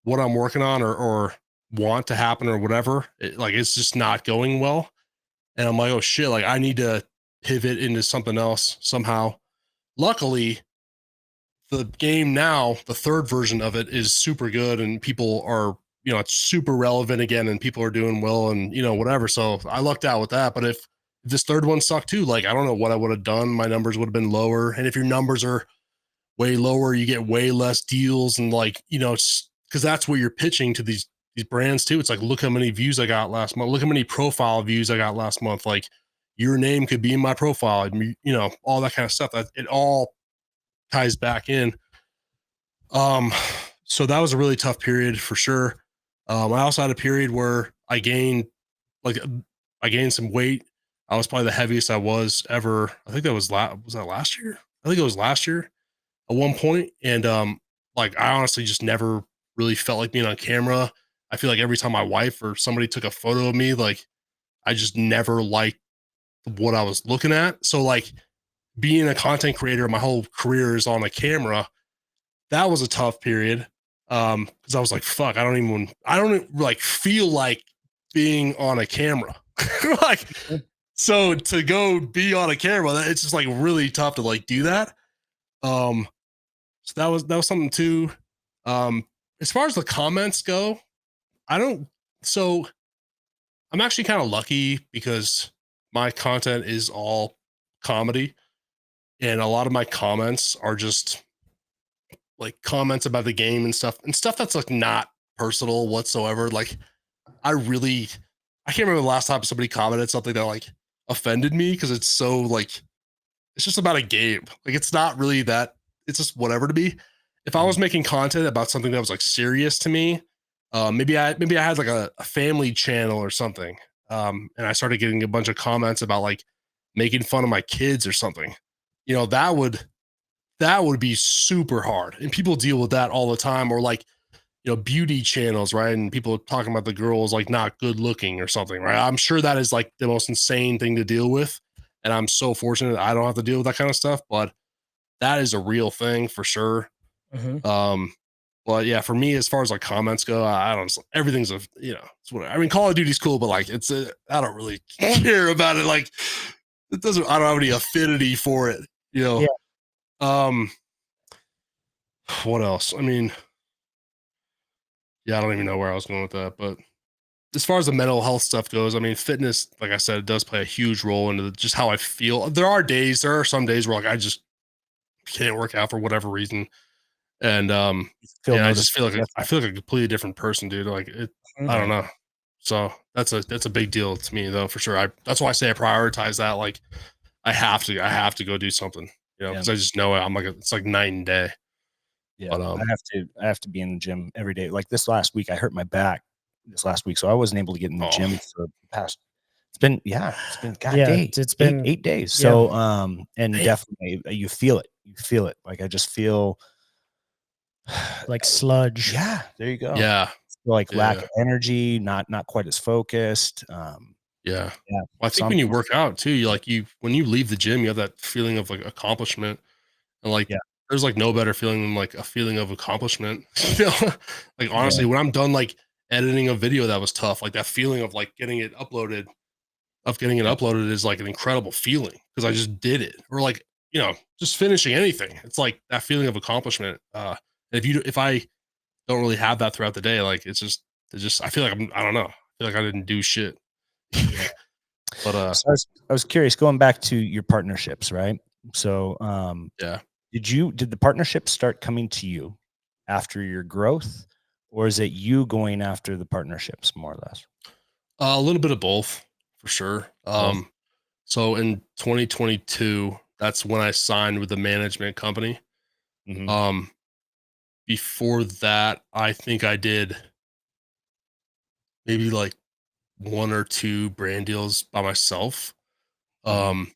what I'm working on or want to happen or whatever, it's just not going well. And I'm like, oh shit, like I need to pivot into something else somehow. Luckily, the game now, the third version of it is super good, and people are, it's super relevant again, and people are doing well, and whatever. So I lucked out with that. But if this third one sucked too, like I don't know what I would have done. My numbers would have been lower. And if your numbers are way lower, you get way less deals, and like, it's because that's what you're pitching to these brands too. It's like, look how many views I got last month. Look how many profile views I got last month. Like your name could be in my profile, all that kind of stuff. That it all ties back in. So that was a really tough period for sure. I also had a period where I gained some weight. I was probably the heaviest I was ever. I think that was that last year? I think it was last year at one point. And like I honestly just never really felt like being on camera. I feel like every time my wife or somebody took a photo of me, like I just never liked what I was looking at. So like being a content creator, my whole career is on a camera. That was a tough period. Because I was like, fuck, I don't like feel like being on a camera. Like, so to go be on a camera, it's just like really tough to like do that. So that was something too. As far as the comments go, I'm actually kind of lucky because my content is all comedy, and a lot of my comments are just like comments about the game and stuff that's like not personal whatsoever. Like I can't remember the last time somebody commented something that like offended me, because it's so like it's just about a game. Like it's not really that, it's just whatever to me. If I was making content about something that was like serious to me, maybe I had like a family channel or something, and I started getting a bunch of comments about like making fun of my kids or something, that would be super hard. And people deal with that all the time. Or like, beauty channels, right? And people talking about the girls like not good looking or something, right? I'm sure that is like the most insane thing to deal with. And I'm so fortunate I don't have to deal with that kind of stuff, but that is a real thing for sure. But yeah, for me, as far as like comments go, I don't, everything's it's whatever. I mean, Call of Duty's cool, but like I don't really care about it. Like I don't have any affinity for it, Yeah. What else? I mean, yeah, I don't even know where I was going with that, but as far as the mental health stuff goes, I mean, fitness, like I said, it does play a huge role into just how I feel. There are some days where like I just can't work out for whatever reason, and I just feel like I feel like a completely different person, dude. Like I don't know. So that's a big deal to me, though, for sure. That's why I say I prioritize that. Like I have to go do something, because I just know it. I'm like it's like night and day. Yeah, but, I have to be in the gym every day. Like this last week, I hurt my back this last week, so I wasn't able to get in the gym for the past. It's been it's been 8 days. So and definitely you feel it. Like I just feel like sludge. Yeah, there you go. Yeah, like lack of energy, not quite as focused. Yeah. Well, I think when you work out too, when you leave the gym, you have that feeling of like accomplishment, and like there's like no better feeling than like a feeling of accomplishment. You know, like honestly, when I'm done like editing a video that was tough, like that feeling of like getting it uploaded is like an incredible feeling because I just did it. Or like, you know, just finishing anything. It's like that feeling of accomplishment. If I don't really have that throughout the day, like I feel like I don't know. I feel like I didn't do shit. But So I was curious, going back to your partnerships, right? So yeah. did the partnerships start coming to you after your growth, or is it you going after the partnerships more or less? A little bit of both for sure. Both. So in 2022, that's when I signed with the management company. Mhm. Before that, I think I did maybe like one or two brand deals by myself. Mhm.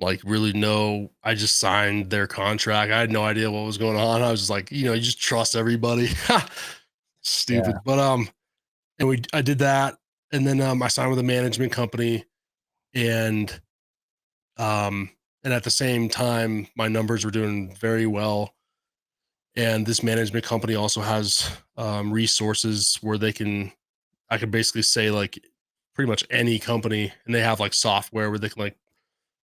Like really no, I just signed their contract. I had no idea what was going on. I was just like, you know, you just trust everybody. Yeah. Stupid. But I did that, and then I signed with a management company, and um and at the same time my numbers were doing very well, and this management company also has resources where I could basically say like pretty much any company, and they have like software where they can like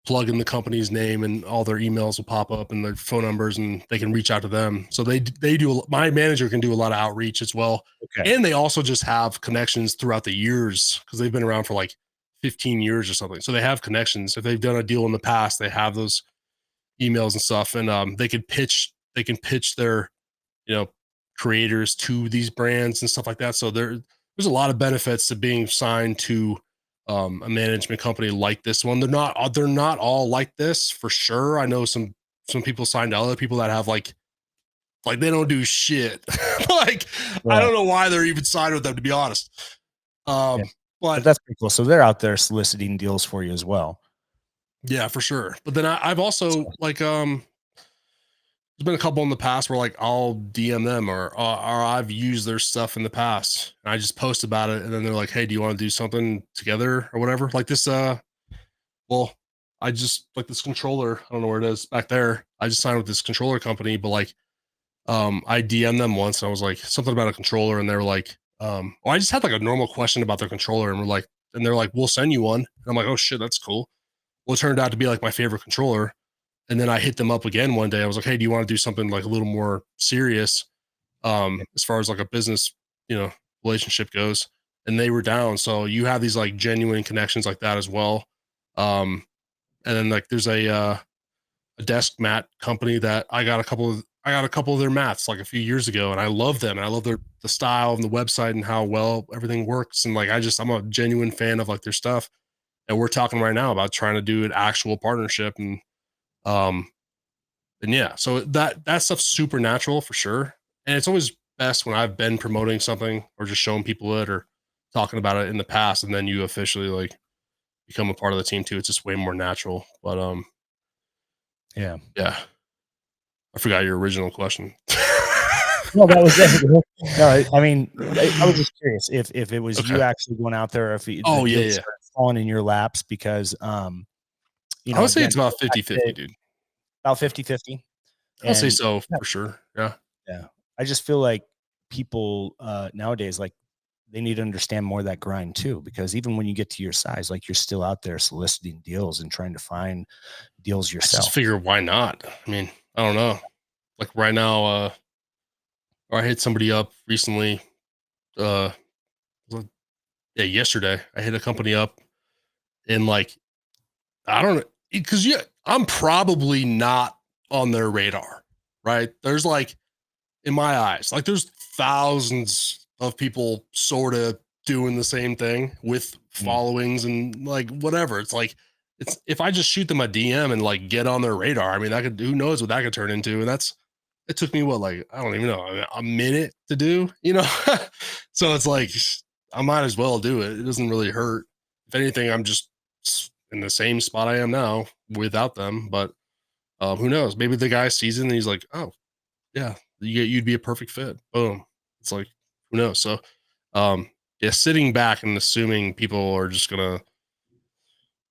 plug in the company's name and all their emails will pop up and their phone numbers and they can reach out to them. So my manager can do a lot of outreach as well. Okay. And they also just have connections throughout the years because they've been around for like 15 years or something. So they have connections. If they've done a deal in the past, they have those emails and stuff, and they can pitch their, you know, creators to these brands and stuff like that. So there's a lot of benefits to being signed to a management company like this one. They're not all like this for sure. I know some people signed to other people that have like they don't do shit. Like I Right. don't know why they're even signed with them, to be honest. Yeah. But But that's pretty cool. So they're out there soliciting deals for you as well. yeah, for sure. But then I've also So, like there's been a couple in the past where like I'll DM them or I've used their stuff in the past and I just post about it, and then they're like, "Hey, do you want to do something together or whatever?" Like this well, I just like this controller, I don't know where it is back there. I just signed with this controller company, but like I DM them once and I was like something about a controller, and they were like I just had like a normal question about their controller, and they're like, "We'll send you one." And I'm like, "Oh shit, that's cool." Well, it turned out to be like my favorite controller. And then I hit them up again one day. I was like, "Hey, do you want to do something like a little more serious, as far as like a business, you know, relationship goes?" And they were down. So you have these like genuine connections like that as well. Um, and then like there's a desk mat company that I got a couple of their mats like a few years ago, and I love them. And I love the style and the website and how well everything works. And like I'm a genuine fan of like their stuff. And we're talking right now about trying to do an actual partnership, um and yeah, so that stuff's super natural for sure. And it's always best when I've been promoting something or just showing people it or talking about it in the past, and then you officially like become a part of the team too. It's just way more natural. But yeah. yeah, I forgot your original question. No, that was it. No, I mean, I was just curious if it was you Okay. actually going out there, or if the Oh yeah, deals yeah. started falling in your laps because, I would say again, it's about back 50-50, to dude. about 50-50. I'll say And so yeah, for sure. Yeah. yeah, I just feel like people nowadays, like they need to understand more of that grind too, because even when you get to your size, like you're still out there soliciting deals and trying to find deals I just yourself. figure why not? I mean, I don't know. Like right now, or I hit somebody up recently, uh yeah, yesterday. I hit a company up, and like I don't know, because yeah, I'm probably not on their radar, right? There's like in my eyes, like there's thousands of people sort of doing the same thing with Mm. followings and like whatever. It's like it's if I just shoot them a DM and like get on their radar, I mean, that could who knows what that could turn into. And it took me what, like I don't even know, a minute to do, you know? So it's like I might as well do it. It doesn't really hurt. If anything, I'm just in the same spot I am now without them. But who knows? Maybe the guy sees it and he's like, "Oh, yeah, you'd be a perfect fit." Boom. It's like, who knows? So, yeah, sitting back and assuming people are just gonna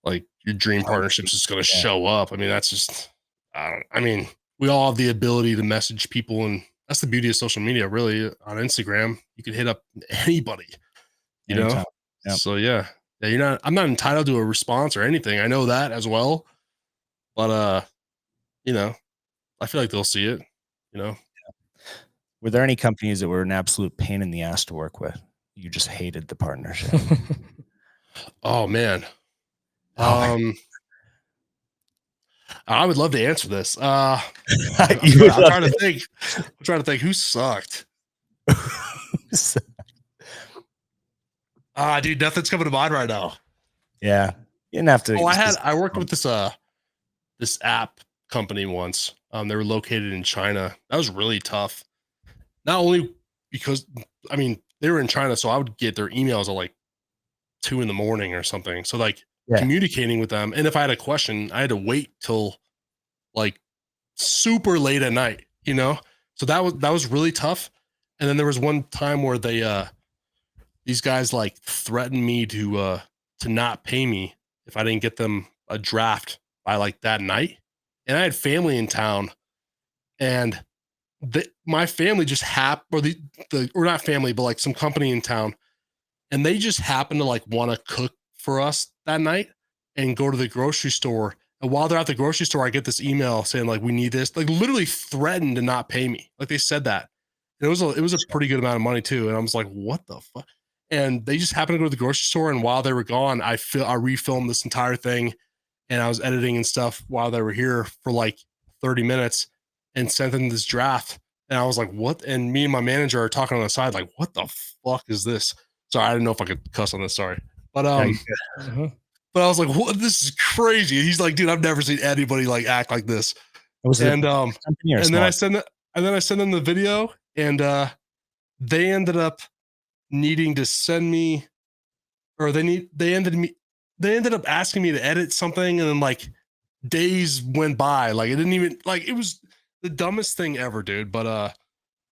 like your dream Find partnerships you. just gonna Yeah. show up. I mean, that's just, I mean, we all have the ability to message people, and that's the beauty of social media. Really, on Instagram, you can hit up anybody, you know. Anytime. Yep. So yeah, I'm not entitled to a response or anything. I know that as well, but I feel like they'll see it, you know. Were there any companies that were an absolute pain in the ass to work with? You just hated the partnership. Oh man. I would love to answer this. I'm trying to think who sucked. Dude, nothing's coming to mind right now. Yeah. You didn't have to. I worked with this app company once. They were located in China. That was really tough. Not only because, I mean, they were in China, so I would get their emails at like 2 a.m. or something. So like communicating with them. And if I had a question, I had to wait till like super late at night, you know? So that was really tough. And then there was one time where these guys like threatened me to not pay me if I didn't get them a draft by like that night. And I had family in town, and my family just happened, or not family, but like some company in town, and they just happened to like want to cook for us that night and go to the grocery store. And while they're at the grocery store, I get this email saying like, we need this, like literally threatened to not pay me. Like they said that. And it was a pretty good amount of money too. And I was like, what the fuck? And they just happened to go to the grocery store. And while they were gone, I refilmed this entire thing, and I was editing and stuff while they were here for like 30 minutes and sent them this draft. And I was like, what? And me and my manager are talking on the side, like, what the fuck is this? Sorry, I didn't know if I could cuss on this. Sorry. But but I was like, what? This is crazy. And he's like, dude, I've never seen anybody like act like this. And then I sent them the video, and they ended up needing to send me, or they ended up asking me to edit something, and then like days went by, like it didn't even, like, it was the dumbest thing ever, dude. But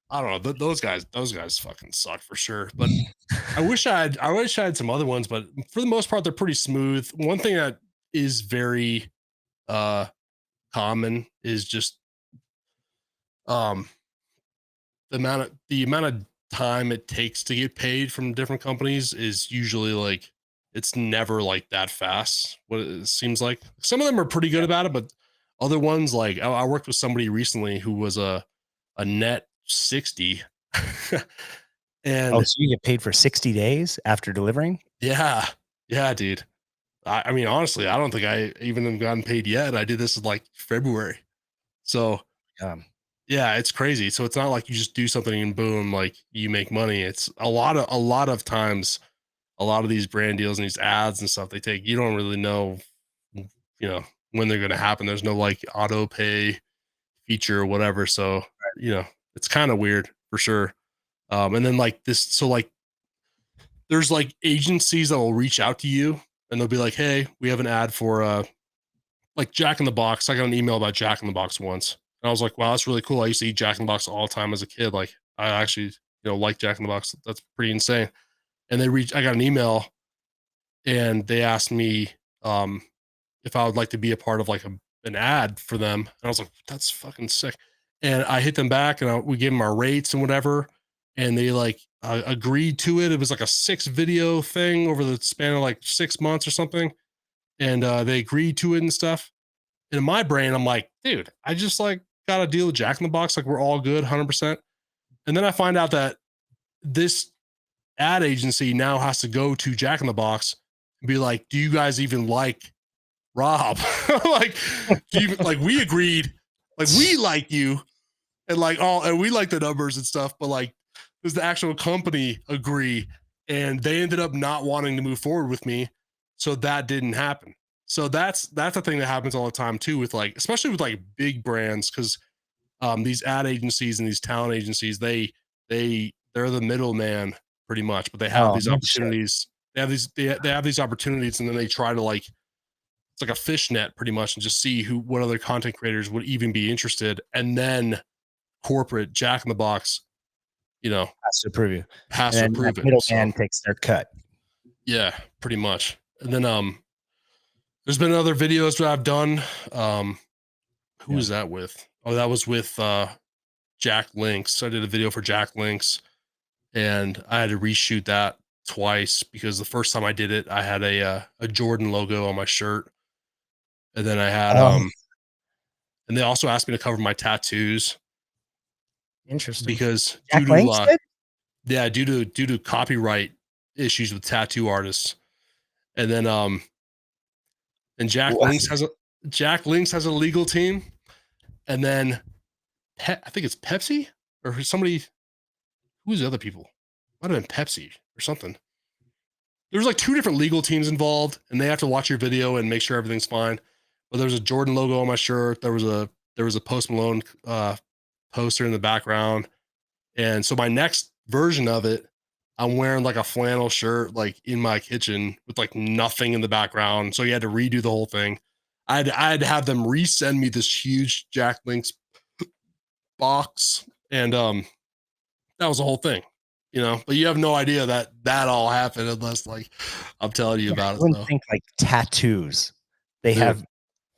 I don't know, those guys fucking suck for sure. But I wish I had some other ones, but for the most part they're pretty smooth. One thing that is very common is just the amount of time it takes to get paid from different companies is usually like, it's never like that fast. What it seems like, some of them are pretty good about it, but other ones, like I worked with somebody recently who was a net 60. And so you get paid for 60 days after delivering? Yeah, dude. I mean, honestly, I don't think I even have gotten paid yet. I did this in like February. So yeah, it's crazy. So it's not like you just do something and boom, like you make money. It's a lot of times, a lot of these brand deals and these ads and stuff they take, you don't really know, when they're going to happen. There's no like auto pay feature or whatever. So, it's kind of weird for sure. And then like this, so like there's like agencies that will reach out to you and they'll be like, hey, we have an ad for like Jack in the Box. I got an email about Jack in the Box once. And I was like, wow, that's really cool. I used to eat Jack in the Box all the time as a kid. Like I actually, like Jack in the Box. That's pretty insane. And I got an email and they asked me if I would like to be a part of like an ad for them. And I was like, that's fucking sick. And I hit them back and we gave them our rates and whatever. And they like agreed to it. It was like a 6 video thing over the span of like 6 months or something. And they agreed to it and stuff. And in my brain, I'm like, dude, I just like got a deal with Jack in the Box. Like we're all good, 100%. And then I find out that this ad agency now has to go to Jack in the Box and be like, do you guys even like Rob? Like, we agreed, like we like you and and we like the numbers and stuff, but like, does the actual company agree? And they ended up not wanting to move forward with me. So that didn't happen. So that's a thing that happens all the time too, with like, especially with like big brands. Cause these ad agencies and these talent agencies, they're the middleman pretty much, but they have these opportunities. They have these opportunities, and then they try to like, it's like a fishnet pretty much, and just see what other content creators would even be interested. And then corporate Jack in the Box, has to approve you. Has to approve it. Middleman takes their cut. Yeah, pretty much. And then there's been other videos that I've done. Who is that with? Oh, that was with Jack Links. I did a video for Jack Links, and I had to reshoot that twice because the first time I did it, I had a Jordan logo on my shirt, and then I had and they also asked me to cover my tattoos Interesting. because Jack Links did? due to copyright issues with tattoo artists, and then and Jack Links has a legal team, and then I think it's Pepsi or somebody. Who's the other people? Might have been Pepsi or something. There's like 2 different legal teams involved, and they have to watch your video and make sure everything's fine. But there's a Jordan logo on my shirt. There was a Post Malone poster in the background, and so my next version of it, I'm wearing like a flannel shirt, like in my kitchen with like nothing in the background. So you had to redo the whole thing. I had to have them resend me this huge Jack Links box, and that was the whole thing, you know. But you have no idea that all happened unless like I'm telling you about I it. wouldn't So. think like tattoos. They Dude. have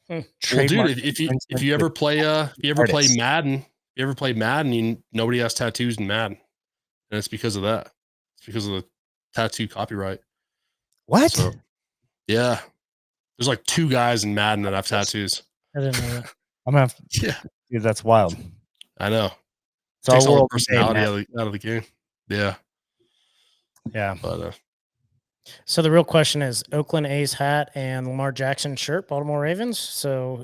Well, trademark dude, if you ever play artists. Madden, nobody has tattoos in Madden, and it's because of that. It's because of the tattoo copyright. What? So, yeah, there's like 2 guys in Madden that have tattoos. I didn't know that. I'm gonna have, Yeah, dude, that's wild. I know. It's Takes our all the world today, personality man. out of the game. Yeah, Yeah. but So the real question is Oakland A's hat and Lamar Jackson shirt, Baltimore Ravens. So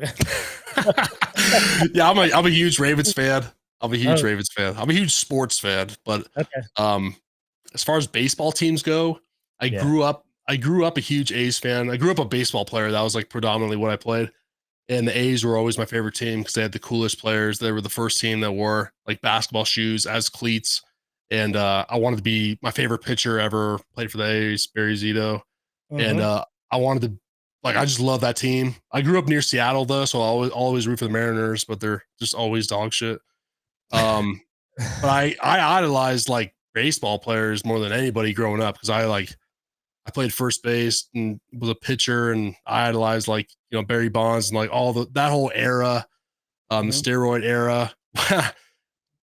yeah, I'm a huge Ravens fan. I'm a huge Oh. Ravens fan. I'm a huge sports fan, but okay. as far as baseball teams go, I grew up a huge A's fan. I grew up a baseball player. That was like predominantly what I played. And the A's were always my favorite team because they had the coolest players. They were the first team that wore like basketball shoes as cleats. And I wanted to be my favorite pitcher ever. Played for the A's, Barry Zito. And I wanted to, like, I just love that team. I grew up near Seattle though, so I always root for the Mariners, but they're just always dog shit. But I idolized like baseball players more than anybody growing up because I played first base and was a pitcher, and I idolized like, you know, Barry Bonds and like that whole era, the steroid era.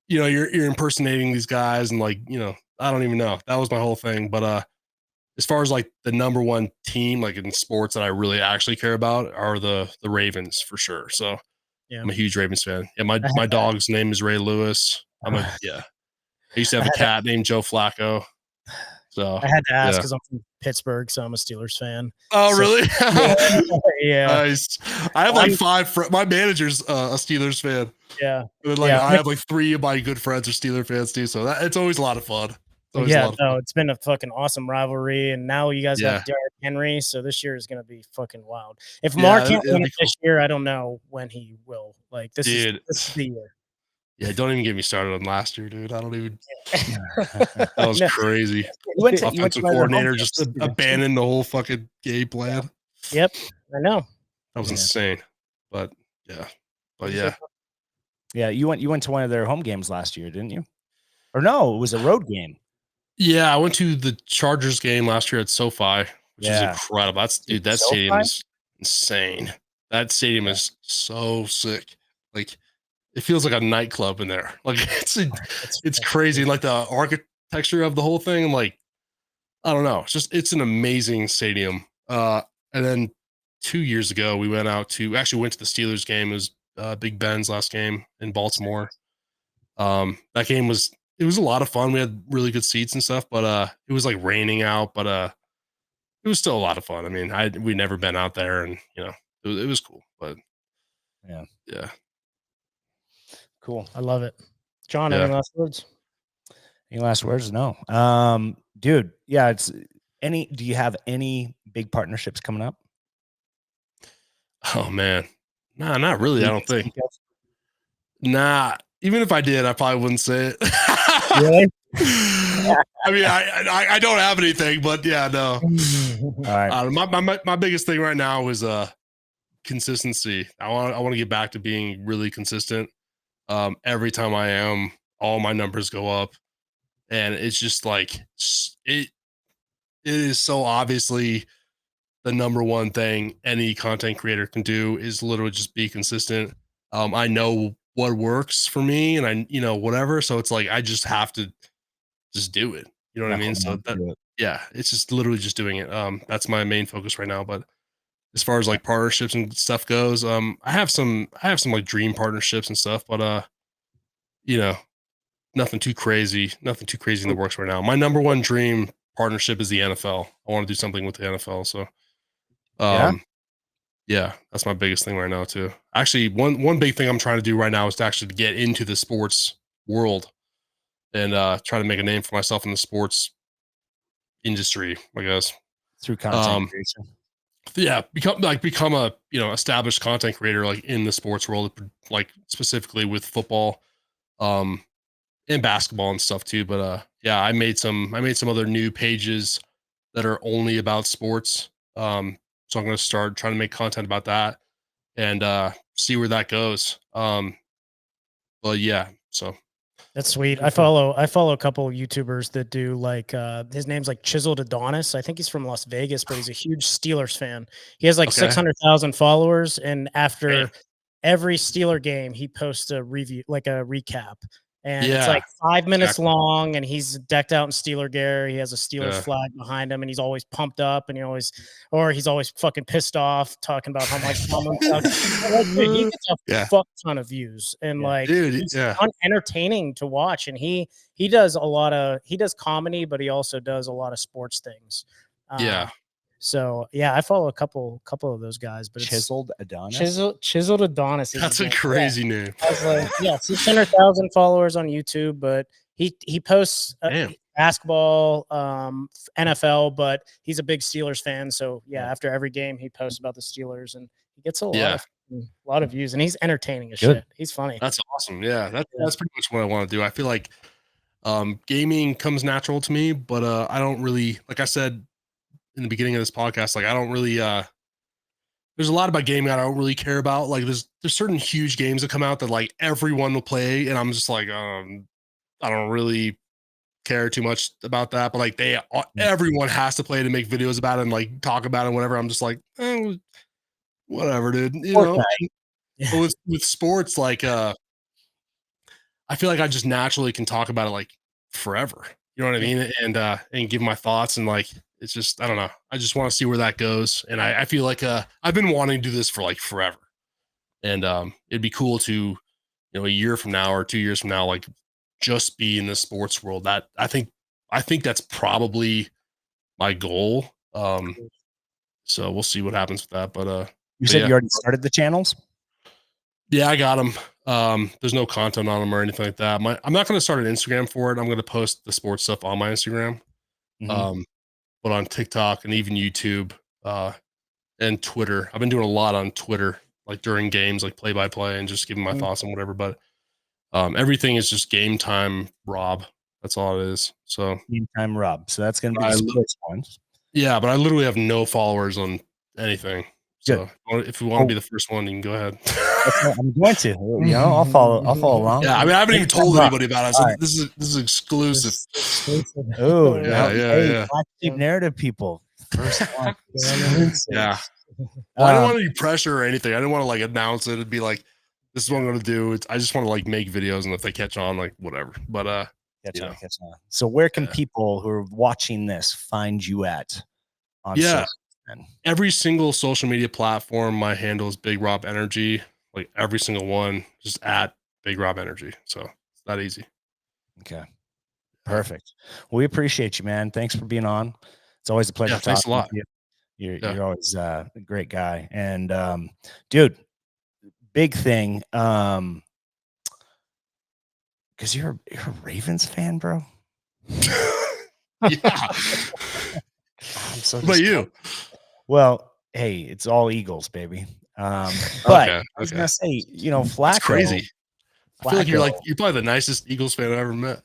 You know, you're impersonating these guys and like, you know, I don't even know. That was my whole thing. But as far as like the number one team like in sports that I really actually care about are the Ravens for sure. So Yeah. I'm a huge Ravens fan. Yeah, my dog's name is Ray Lewis. I used to have a cat named Joe Flacco. So I had to ask because I'm from Pittsburgh, so I'm a Steelers fan. Oh, So- really? Yeah. Nice. I have like 5 my manager's a Steelers fan. Yeah. And like Yeah. I have like 3 of my good friends are Steeler fans too. So it's always a lot of fun. Yeah, no, it's been a fucking awesome rivalry, and now you guys Yeah. have Derrick Henry, so this year is gonna be fucking wild. If Lamar can't it'll win be it this year, I don't know when he will. Like this Dude. is the year. Yeah, don't even get me started on last year, dude. I don't even. That was No. crazy. You went to Offensive one of their home coordinator games, just didn't you? abandoned the whole fucking game plan. Yep, I know. That was Yeah. insane. But yeah. Yeah, you went to one of their home games last year, didn't you? Or no, it was a road game. Yeah, I went to the Chargers game last year at SoFi, which is incredible. That stadium is insane. That stadium is so sick. Like it feels like a nightclub in there. Like it's crazy. Like the architecture of the whole thing. Like I don't know. It's an amazing stadium. And then 2 years ago, we went to the Steelers game. It was Big Ben's last game in Baltimore. That game was a lot of fun. We had really good seats and stuff, but it was like raining out, but it was still a lot of fun. I mean, we'd never been out there, and you know, it was cool. But yeah. Cool. I love it. John, Yeah. any last words? Any last words? No. Dude, yeah, do you have any big partnerships coming up? Oh man. Nah, not really. I don't think. Speak of? Nah. Even if I did, I probably wouldn't say it. Really? I mean, I don't have anything, but yeah, no. All right. My biggest thing right now is consistency. I want to get back to being really consistent. Every time I am, all my numbers go up, and it's just like it is so obviously the number one thing any content creator can do is literally just be consistent. I know what works for me, and I, whatever. So it's like I just have to just do it. You know what I mean? So yeah, it's just literally just doing it. That's my main focus right now. But as far as like partnerships and stuff goes, I have some like dream partnerships and stuff, but you know, nothing too crazy in the works right now. My number one dream partnership is the NFL. I want to do something with the NFL. So yeah, that's my biggest thing right now too. Actually, one big thing I'm trying to do right now is to actually get into the sports world and try to make a name for myself in the sports industry, I guess. Through content creation. Yeah, become a established content creator like in the sports world, like specifically with football, and basketball and stuff too. But yeah, I made some other new pages that are only about sports. So I'm gonna start trying to make content about that and see where that goes. But yeah, so that's sweet. I follow a couple of YouTubers that do like his name's like Chiseled Adonis. I think he's from Las Vegas, but he's a huge Steelers fan. He has like 600,000 followers, and after every Steeler game, he posts a review, like a recap. And it's like 5 minutes long, and he's decked out in Steeler gear. He has a Steelers flag behind him, and he's always pumped up, and he's always fucking pissed off, talking about how much he gets a fuck ton of views, and he's entertaining to watch. And he does comedy, but he also does a lot of sports things. So yeah, I follow a couple of those guys, but Chiseled Adonis. Chiseled Adonis. That's a crazy name. I was like, 600,000 followers on YouTube, but he posts basketball, NFL, but he's a big Steelers fan. So yeah, after every game, he posts about the Steelers, and he gets a lot of views, and he's entertaining as shit. He's funny. That's awesome. Yeah, that's pretty much what I want to do. I feel like gaming comes natural to me, but I don't really, like I said in the beginning of this podcast, like I don't really there's a lot about gaming I don't really care about. Like there's certain huge games that come out that like everyone will play, and I'm just like I don't really care too much about that, but like everyone has to play to make videos about it and like talk about it and whatever. I'm just like whatever, dude, But with sports, like I feel like I just naturally can talk about it like forever, you know what I mean, and give my thoughts, and like it's just, I don't know. I just want to see where that goes. And I feel like I've been wanting to do this for like forever. And it'd be cool to, a year from now or 2 years from now, like just be in the sports world. That I think that's probably my goal. So we'll see what happens with that. But you said you already started the channels? Yeah, I got them. There's no content on them or anything like that. I'm not going to start an Instagram for it. I'm going to post the sports stuff on my Instagram. But on TikTok and even YouTube and Twitter. I've been doing a lot on Twitter, like during games, like play-by-play and just giving my thoughts on whatever. But everything is just Game Time Rob. That's all it is. So Game Time Rob. So that's going to be the sports ones. Yeah, but I literally have no followers on anything. So if you want to be the first one, you can go ahead. I'm going to. I'll follow along. Yeah, I mean, I haven't even told anybody about it. So this is exclusive. Oh, yeah. Black Sheep Narrative people. First one. Yeah. Well, I don't want any pressure or anything. I didn't want to like announce it. It'd be like, this is what I'm going to do. I just want to like make videos, and if they catch on, like whatever. But catch on. So where can people who are watching this find you at? On social? Every single social media platform, my handle is Big Rob Energy. Like every single one, just at Big Rob Energy. So it's that easy. Okay. Perfect. Well, we appreciate you, man. Thanks for being on. It's always a pleasure. Thanks a lot. You're always a great guy. And dude, big thing. Because you're a Ravens fan, bro. Yeah. What about you? Well, hey, it's all Eagles, baby. But I was gonna say, Flacco. That's crazy. I feel like you're probably the nicest Eagles fan I've ever met.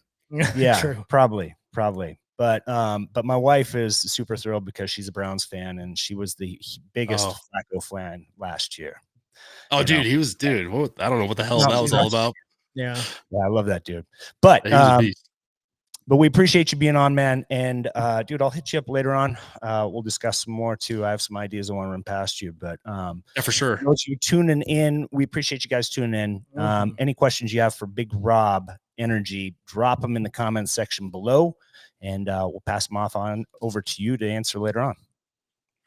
Yeah, probably. But my wife is super thrilled because she's a Browns fan, and she was the biggest Flacco fan last year. Oh, dude, he was, I don't know what the hell that was all about. Yeah, I love that dude. But But we appreciate you being on, man. And dude, I'll hit you up later on. We'll discuss some more too. I have some ideas I want to run past you. But yeah, for sure. Those of you tuning in, we appreciate you guys tuning in. Any questions you have for Big Rob Energy, drop them in the comments section below, and we'll pass them off on over to you to answer later on.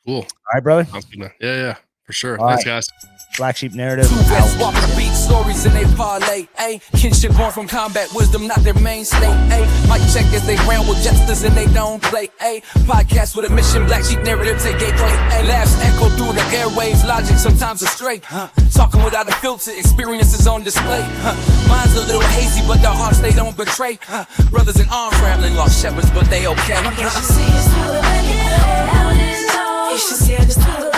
Cool. All right, brother. Yeah, for sure. All Thanks, right. guys. Black Sheep Narrative. Two vets walk the beat, stories and they parlay. Ay, kinship born from combat, wisdom not their mainstay. Ay, mic check as they round with jesters and they don't play. Ay, podcast with a mission, Black Sheep Narrative take gateway. Ay, laughs echo through the airwaves, logic sometimes astray. Talking without a filter, experiences on display. Mine's a little hazy, but the hearts they don't betray. Brothers in arms rambling, lost shepherds, but they okay. You should see it's through the